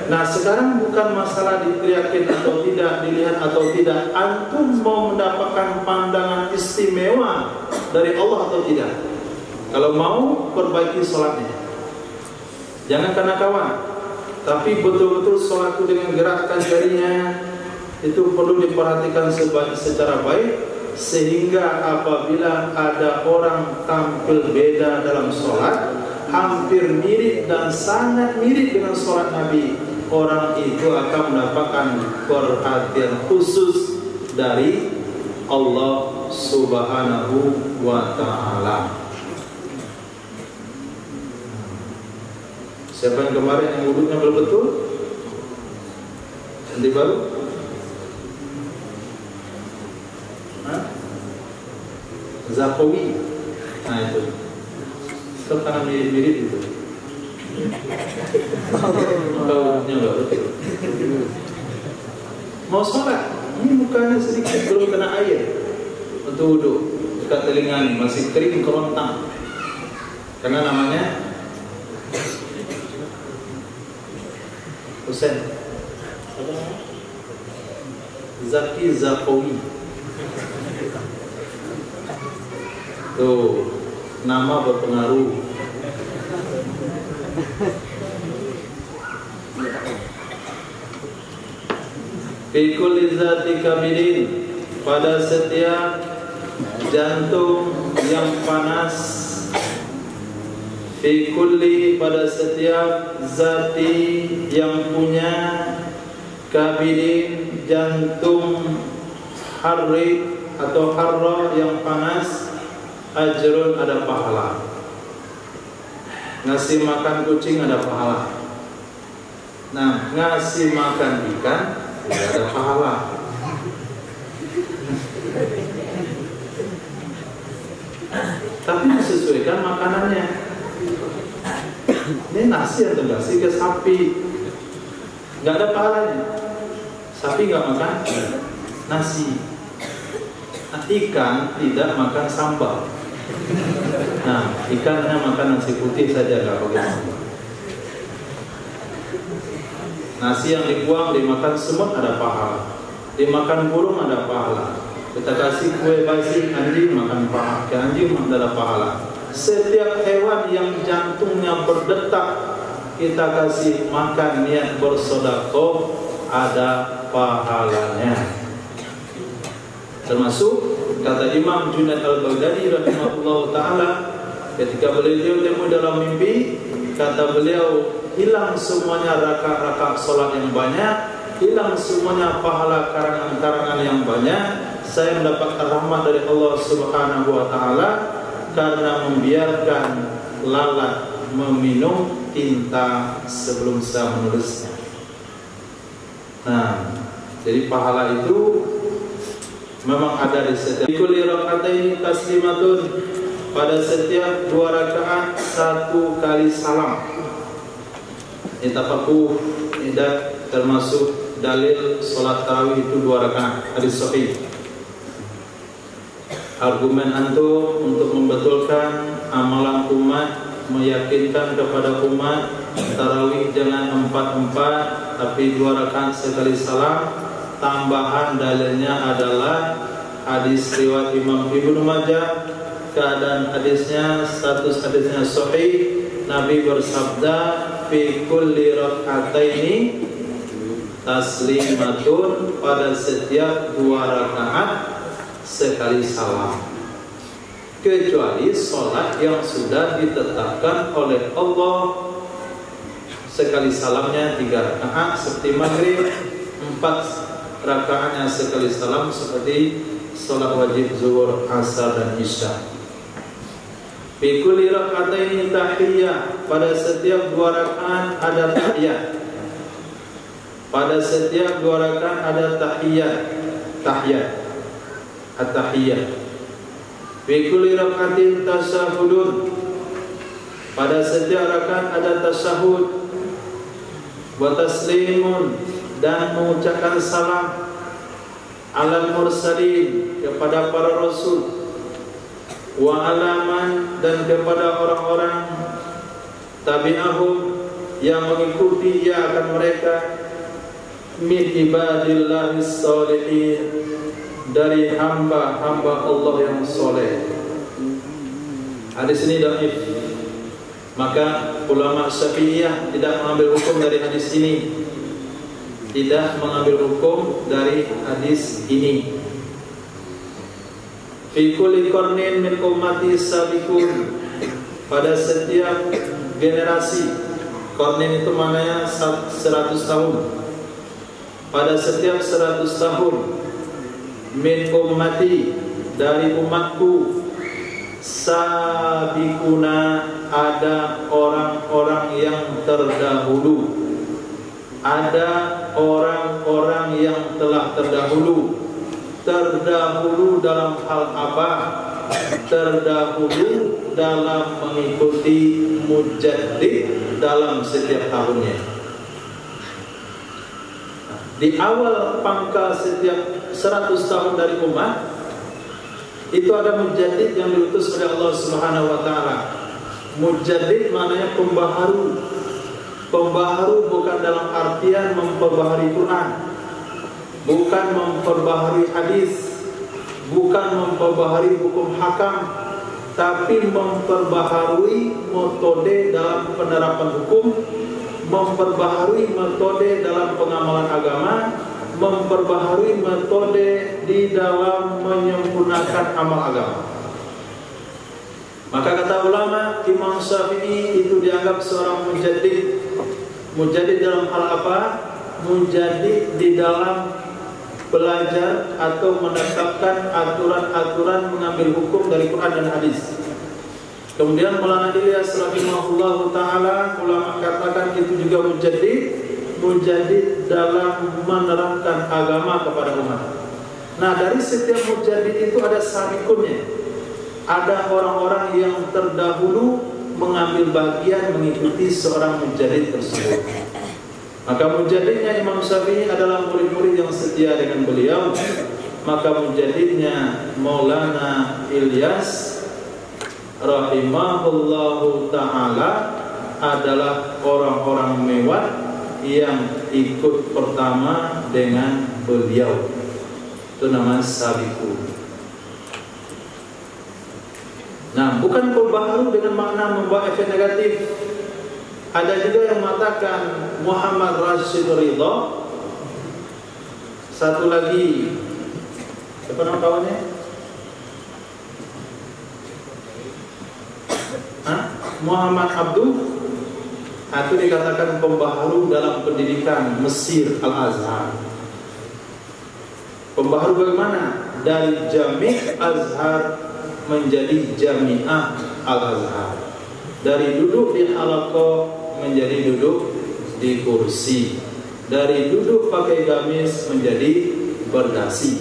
Nah, sekarang bukan masalah diteriakin atau tidak, dilihat atau tidak. Antum mau mendapatkan pandangan istimewa dari Allah atau tidak? Kalau mau, perbaiki sholatnya. Jangan karena kawan, tapi betul-betul sholat itu dengan gerakan jarinya itu perlu diperhatikan secara baik, sehingga apabila ada orang tampil beda dalam sholat, hampir mirip dan sangat mirip dengan sholat Nabi, orang itu akan mendapatkan perhatian khusus dari Allah Subhanahu wa Ta'ala. Siapa yang kemarin yang wudhunya belum betul? Nanti baru? Zakowi. Nah itu karena mirip-mirip itu. Kau wudhunya enggak betul. mau sholat, ini mukanya sedikit belum kena air untuk wudhu, dekat telinga ini masih kering kerontang, karena namanya Husain Zaki Zakawi. Tuh, nama berpengaruh. Fi kulli zati kabidin, pada setiap jantung yang panas. Fi kulli, pada setiap zati yang punya kabidin, jantung harri atau harra yang panas, ajrun, ada pahala. Ngasih makan kucing ada pahala. Nah, ngasih makan ikan tidak ada pahala. Tapi disesuaikan makanannya. Ini nasi atau nasi ke sapi, nggak ada pahalanya. Sapi nggak makan nasi. Nah, ikan tidak makan sambal. Nah, ikan hanya makan nasi putih saja, nggak pakai sambal. Nasi yang dibuang dimakan semut ada pahala, dimakan burung ada pahala. Kita kasih kue basi anjing makan pahala, ke anjing ada pahala. Setiap hewan yang jantungnya berdetak kita kasih makan niat bersedekah ada pahalanya. Termasuk kata Imam Junaid Al-Baghdadi rahimahullah ta'ala, ketika beliau temu dalam mimpi, kata beliau, hilang semuanya rakaat-rakaat sholat yang banyak, hilang semuanya pahala karangan-karangan yang banyak. Saya mendapatkan rahmat dari Allah Subhanahu wa ta'ala karena membiarkan lalat meminum tinta sebelum saya menulisnya. Nah, jadi pahala itu memang ada di setiap kulli raka'ataini taslimatun, pada setiap 2 rakaat 1 kali salam. Itafakuh tidak termasuk dalil salat tarawih itu 2 rakaat, hadis sahih. Argumen antum untuk membetulkan amalan umat, meyakinkan kepada umat tarawih jangan 4-4 tapi 2 rakaat sekali salam. Tambahan dalilnya adalah hadis riwayat Imam Ibnu Majah, keadaan hadisnya, status hadisnya sahih. Nabi bersabda, fi kulli rak'ataini taslimatun, pada setiap 2 rakaat sekali salam, kecuali sholat yang sudah ditetapkan oleh Allah sekali salamnya 3 rakaat seperti maghrib, 4 rakaatnya sekali salam seperti sholat wajib zuhur, asar dan isya. Fi kulli rak'ataini tahiyyah, pada setiap 2 rakaat ada tahiyat. Pada setiap 2 rakaat ada tahiyat. At-tahiyyah. Fi kulli rak'atin tasyahudun, pada setiap rakaat ada tasyahud. Wa taslimun, dan mengucapkan salam. Alal mursalin, kepada para rasul. Wa alaman, dan kepada orang-orang tabi'ahum, yang mengikuti ia akan mereka. Min ibadillahis sholihin, dari hamba-hamba Allah yang soleh. Hadis ini dhaif, maka ulama Syafi'iyah tidak mengambil hukum dari hadis ini, tidak mengambil hukum dari hadis ini. Fi kulli qarnin min ummati sabiqun, pada setiap generasi, qarnin itu maknanya 100 tahun, pada setiap 100 tahun, min ummati, dari umatku, sabiquna, ada orang-orang yang terdahulu, ada orang-orang yang telah terdahulu. Terdahulu dalam hal apa? Terdahulu dalam mengikuti mujaddid dalam setiap tahunnya. Di awal pangkal setiap 100 tahun dari umat itu ada mujaddid yang diutus oleh Allah Subhanahu wa taala. Mujaddid maknanya pembaharu. Pembaharu bukan dalam artian memperbaharui Quran, bukan memperbaharui hadis, bukan memperbaharui hukum hakam, tapi memperbaharui metode dalam penerapan hukum, memperbaharui metode dalam pengamalan agama, memperbaharui metode di dalam menyempurnakan amal agama. Maka kata ulama, Imam Syafi'i itu dianggap seorang mujaddid. Mujaddid dalam hal apa? Mujaddid di dalam belajar atau menetapkan aturan-aturan mengambil hukum dari Quran dan hadis. Kemudian Maulana Ilyas rahimahullahu ta'ala, ulama katakan itu juga mujaddid dalam menerapkan agama kepada umat. Nah, dari setiap mujaddid itu ada sabiqunnya. Ada orang-orang yang terdahulu mengambil bagian mengikuti seorang mujaddid tersebut. Maka mujaddidnya Imam Syafi'i adalah murid-murid yang setia dengan beliau. Maka mujaddidnya Maulana Ilyas rahimahullahu ta'ala adalah orang-orang mewah yang ikut pertama dengan beliau. Itu namanya sabiqun. Nah, bukan pembaharu dengan makna membawa efek negatif. Ada juga yang mengatakan Muhammad Rashid Ridha. Satu lagi, siapa nama kawannya? Muhammad Abduh. Itu dikatakan pembaharu dalam pendidikan Mesir Al-Azhar. Pembaharu bagaimana? Dari Jami' Azhar menjadi Jami'ah Al-Azhar. Dari duduk di halaqah menjadi duduk di kursi. Dari duduk pakai gamis menjadi berdasi.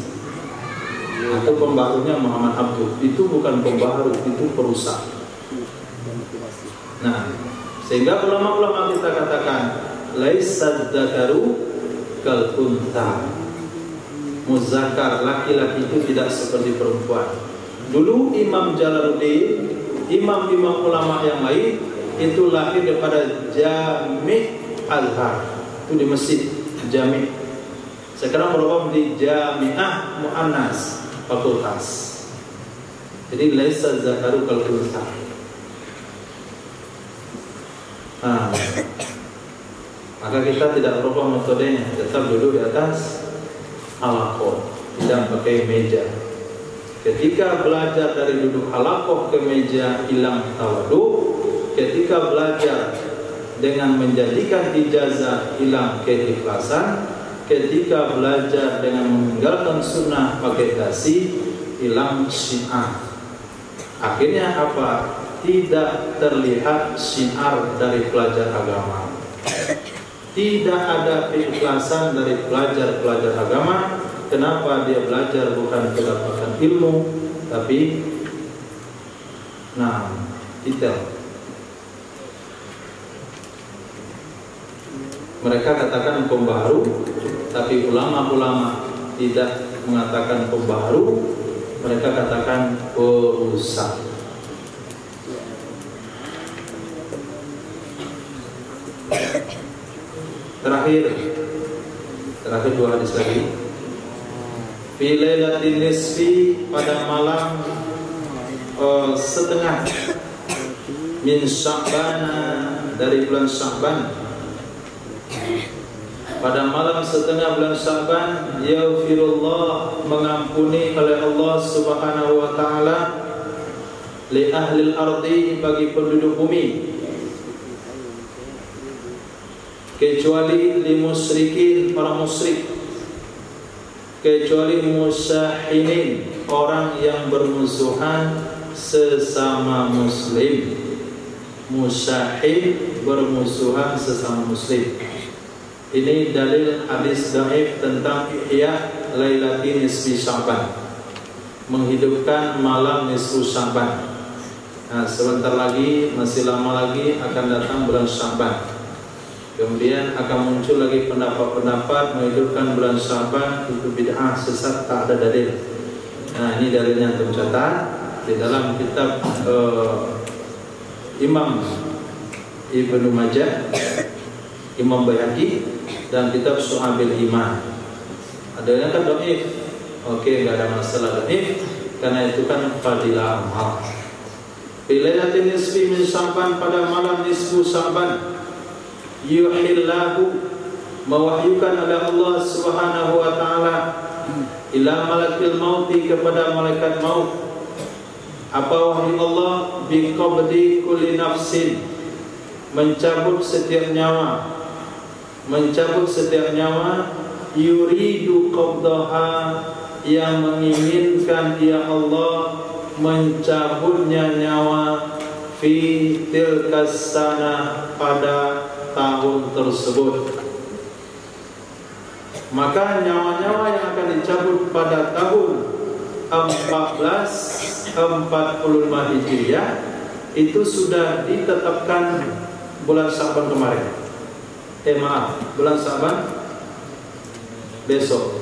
Itu pembaharunya Muhammad Abduh. Itu bukan pembaharu, itu perusak. Nah, sehingga ulama-ulama kita katakan laisa dzakaru kal untha. Muzakkar, laki-laki itu tidak seperti perempuan. Dulu Imam Jalaluddin, imam-imam ulama yang lain itu lahir daripada Jami' Azhar. Itu di Mesir, Jami'. Sekarang berubah menjadi Jami'ah Mu'annas, fakultas. Jadi laisa dzakaru kal untha. Maka kita tidak berubah metodenya, tetap duduk di atas halaqah, tidak pakai meja. Ketika belajar dari duduk halaqah ke meja hilang tawadhu. Ketika belajar dengan menjadikan ijazah hilang keikhlasan. Ketika belajar dengan meninggalkan sunnah pakai dasi hilang syiar. Akhirnya apa? Tidak terlihat syiar dari pelajar agama. Tidak ada keikhlasan dari pelajar-pelajar agama. Kenapa dia belajar bukan mendapatkan ilmu, tapi detail. Mereka katakan pembaharu, tapi ulama-ulama tidak mengatakan pembaharu. Mereka katakan perusak. Terakhir dua hadis lagi. Fi lailatin nisfi, pada malam setengah min Sya'ban, dari bulan Sya'ban. Pada malam setengah bulan Sya'ban, yaghfirullah, mengampuni oleh Allah Subhanahu wa taala, li ahlil ardi, bagi penduduk bumi, kecuali li musyrikin, orang musyrik, kecuali musahinin, orang yang bermusuhan sesama muslim. Musahin, bermusuhan sesama muslim. Ini dalil hadis dhaif tentang ihya lailatin nisfi Sya'ban, menghidupkan malam nisfu Sya'ban. Nah, sebentar lagi, masih lama lagi akan datang bulan Sya'ban. Kemudian akan muncul lagi pendapat-pendapat menghidupkan bulan Sya'ban itu bid'ah, sesat, tak ada dalil. Nah, ini dalilnya antum catat di dalam kitab Imam Ibnu Majah, Imam Baihaqi, dan kitab Syu'abil Iman. Adanya kan dhaif. Oke, enggak ada masalah dhaif karena itu kan fadilah amal. Bilailatin nisfi min Sya'ban, pada malam nisfu Sya'ban, yuhillahu, mewahyukan oleh Allah Subhanahu wa taala ila malakil mauti, kepada malaikat maut. Apa wahyu Allah? Biqabdi kulli nafsin, mencabut setiap nyawa, mencabut setiap nyawa, yuridu qabdaha, yang menginginkan ya Allah mencabutnya nyawa, fi tilkas sana, pada tahun tersebut. Maka nyawa-nyawa yang akan dicabut pada tahun 1445 Hijriah itu sudah ditetapkan bulan Sya'ban kemarin. Bulan Sya'ban besok.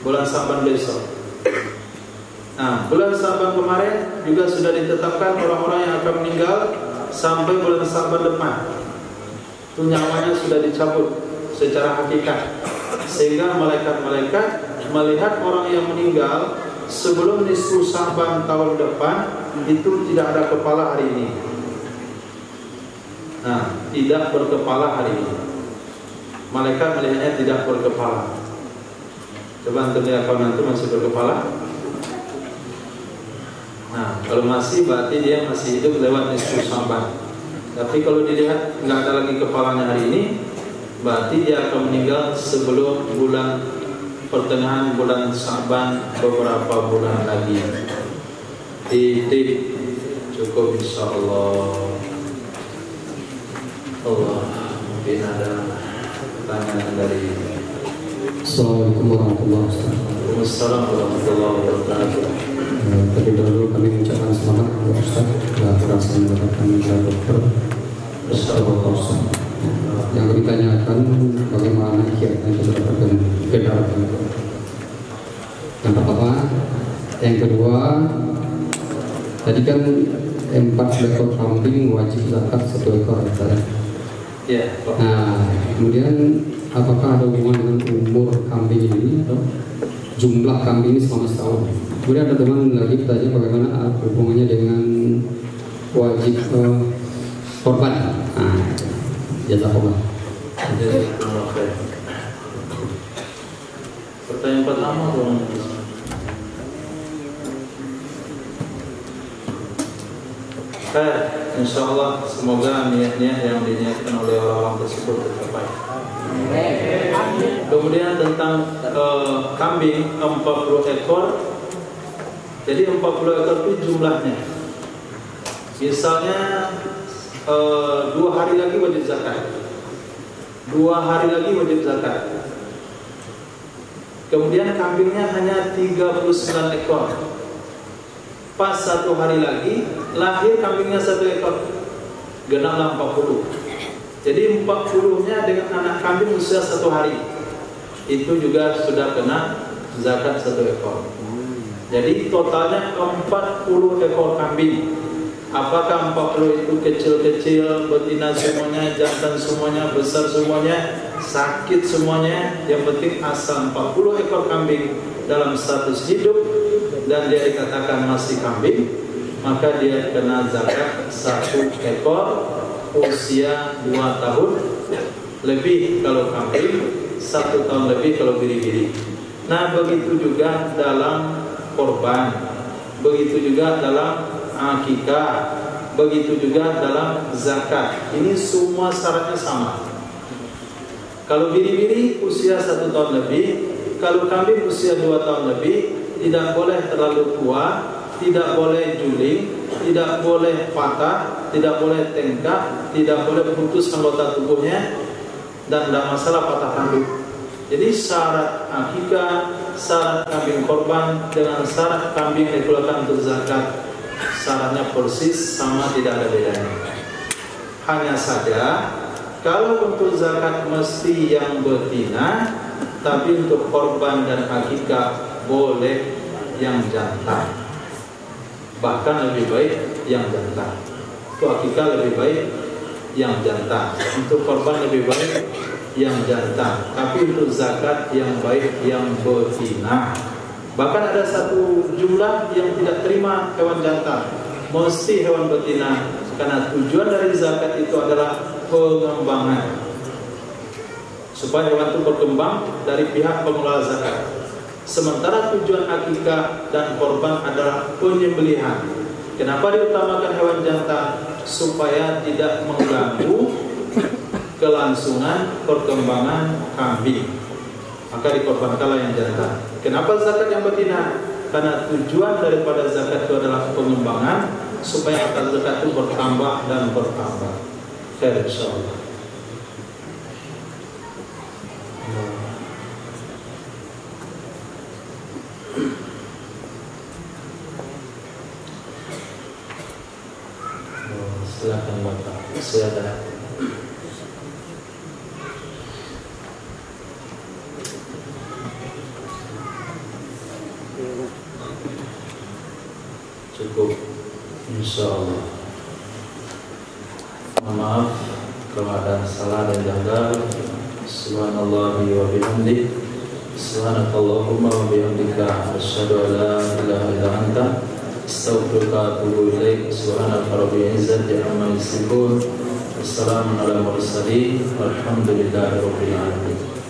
Bulan Sya'ban besok. Nah, bulan Sya'ban kemarin juga sudah ditetapkan orang-orang yang akan meninggal sampai bulan Sya'ban depan. Itu nyawanya sudah dicabut secara hakikat, sehingga malaikat-malaikat melihat orang yang meninggal sebelum nisfu Sya'ban tahun depan itu tidak ada kepala hari ini. Nah, tidak berkepala hari ini. Malaikat melihatnya tidak berkepala. Coba antum lihat kalau nanti masih berkepala. Nah, kalau masih berarti dia masih hidup lewat nisfu Sya'ban. Tapi kalau dilihat nggak ada lagi kepalanya hari ini, berarti dia akan meninggal sebelum bulan pertengahan bulan Sya'ban beberapa bulan lagi. Titik, cukup insyaallah. Allah, mungkin ada pertanyaan dari. Assalamualaikum warahmatullahi wabarakatuh. Waalaikumsalam warahmatullahi wabarakatuh. Terlebih dahulu kami mengucapkan selamat kepada Ustaz telah berhasil mendapatkan gelar dokter Ustaz. Yang ditanyakan bagaimana kiatnya itu mendapatkan gelar dokter. Yang pertama, yang kedua, tadi kan 4 ekor kambing wajib zakat 1 ekor ya. Ya. Nah, kemudian apakah ada hubungan dengan umur kambing ini atau jumlah kambing ini selama setahun? Kemudian ada teman lagi bertanya bagaimana hubungannya dengan wajib korban. Nah, jazakallah. Pertanyaan pertama dong. Insyaallah semoga niat-niat yang diniatkan oleh orang-orang tersebut tercapai. Kemudian tentang kambing 40 ekor. Jadi 40 ekor itu jumlahnya. Misalnya 2 hari lagi wajib zakat. 2 hari lagi wajib zakat. Kemudian kambingnya hanya 39 ekor. Pas 1 hari lagi lahir kambingnya 1 ekor. Genaplah 40. Jadi 40-nya dengan anak kambing usia 1 hari. Itu juga sudah kena zakat 1 ekor. Jadi totalnya 40 ekor kambing. Apakah 40 itu kecil-kecil, betina semuanya, jantan semuanya, besar semuanya, sakit semuanya, yang penting asal 40 ekor kambing dalam status hidup dan dia dikatakan masih kambing, maka dia kena zakat 1 ekor usia 2 tahun lebih kalau kambing, 1 tahun lebih kalau biri-biri. Nah, begitu juga dalam korban, begitu juga dalam akikah, begitu juga dalam zakat. Ini semua syaratnya sama. Kalau biri-biri usia 1 tahun lebih, kalau kambing usia 2 tahun lebih, tidak boleh terlalu tua, tidak boleh juling, tidak boleh patah, tidak boleh tengkak, tidak boleh putus anggota tubuhnya, dan tidak masalah patah tanduk. Jadi syarat akikah, syarat kambing korban dengan syarat kambing yang dikeluarkan untuk zakat, syaratnya persis sama, tidak ada bedanya. Hanya saja kalau untuk zakat mesti yang betina, tapi untuk korban dan akikah boleh yang jantan. Bahkan lebih baik yang jantan. Untuk akikah lebih baik yang jantan. Untuk korban lebih baik yang jantan. Tapi untuk zakat yang baik yang betina. Bahkan ada satu jumlah yang tidak terima hewan jantan, mesti hewan betina, karena tujuan dari zakat itu adalah pengembangan, supaya hewan itu berkembang dari pihak pengelola zakat. Sementara tujuan akikah dan korban adalah penyembelihan. Kenapa diutamakan hewan jantan? Supaya tidak mengganggu kelangsungan perkembangan kambing, maka dikorbankanlah yang jantan. Kenapa zakat yang betina? Karena tujuan daripada zakat itu adalah pengembangan, supaya harta zakat itu bertambah dan bertambah. Khair insyaallah. Silakan Bapak. Silakan. Cukup, insyaallah. Maaf kalau ada salah dan janggal. Subhanallah wa bihamdi. Subhanakallahumma wa bihamdika asyhadu an la ilaha illa anta astaghfiruka wa atubu ilaik. Subhanaka rabbil izzati amma yasifun. Wassalamu ala mursalin. Walhamdulillahi rabbil alamin.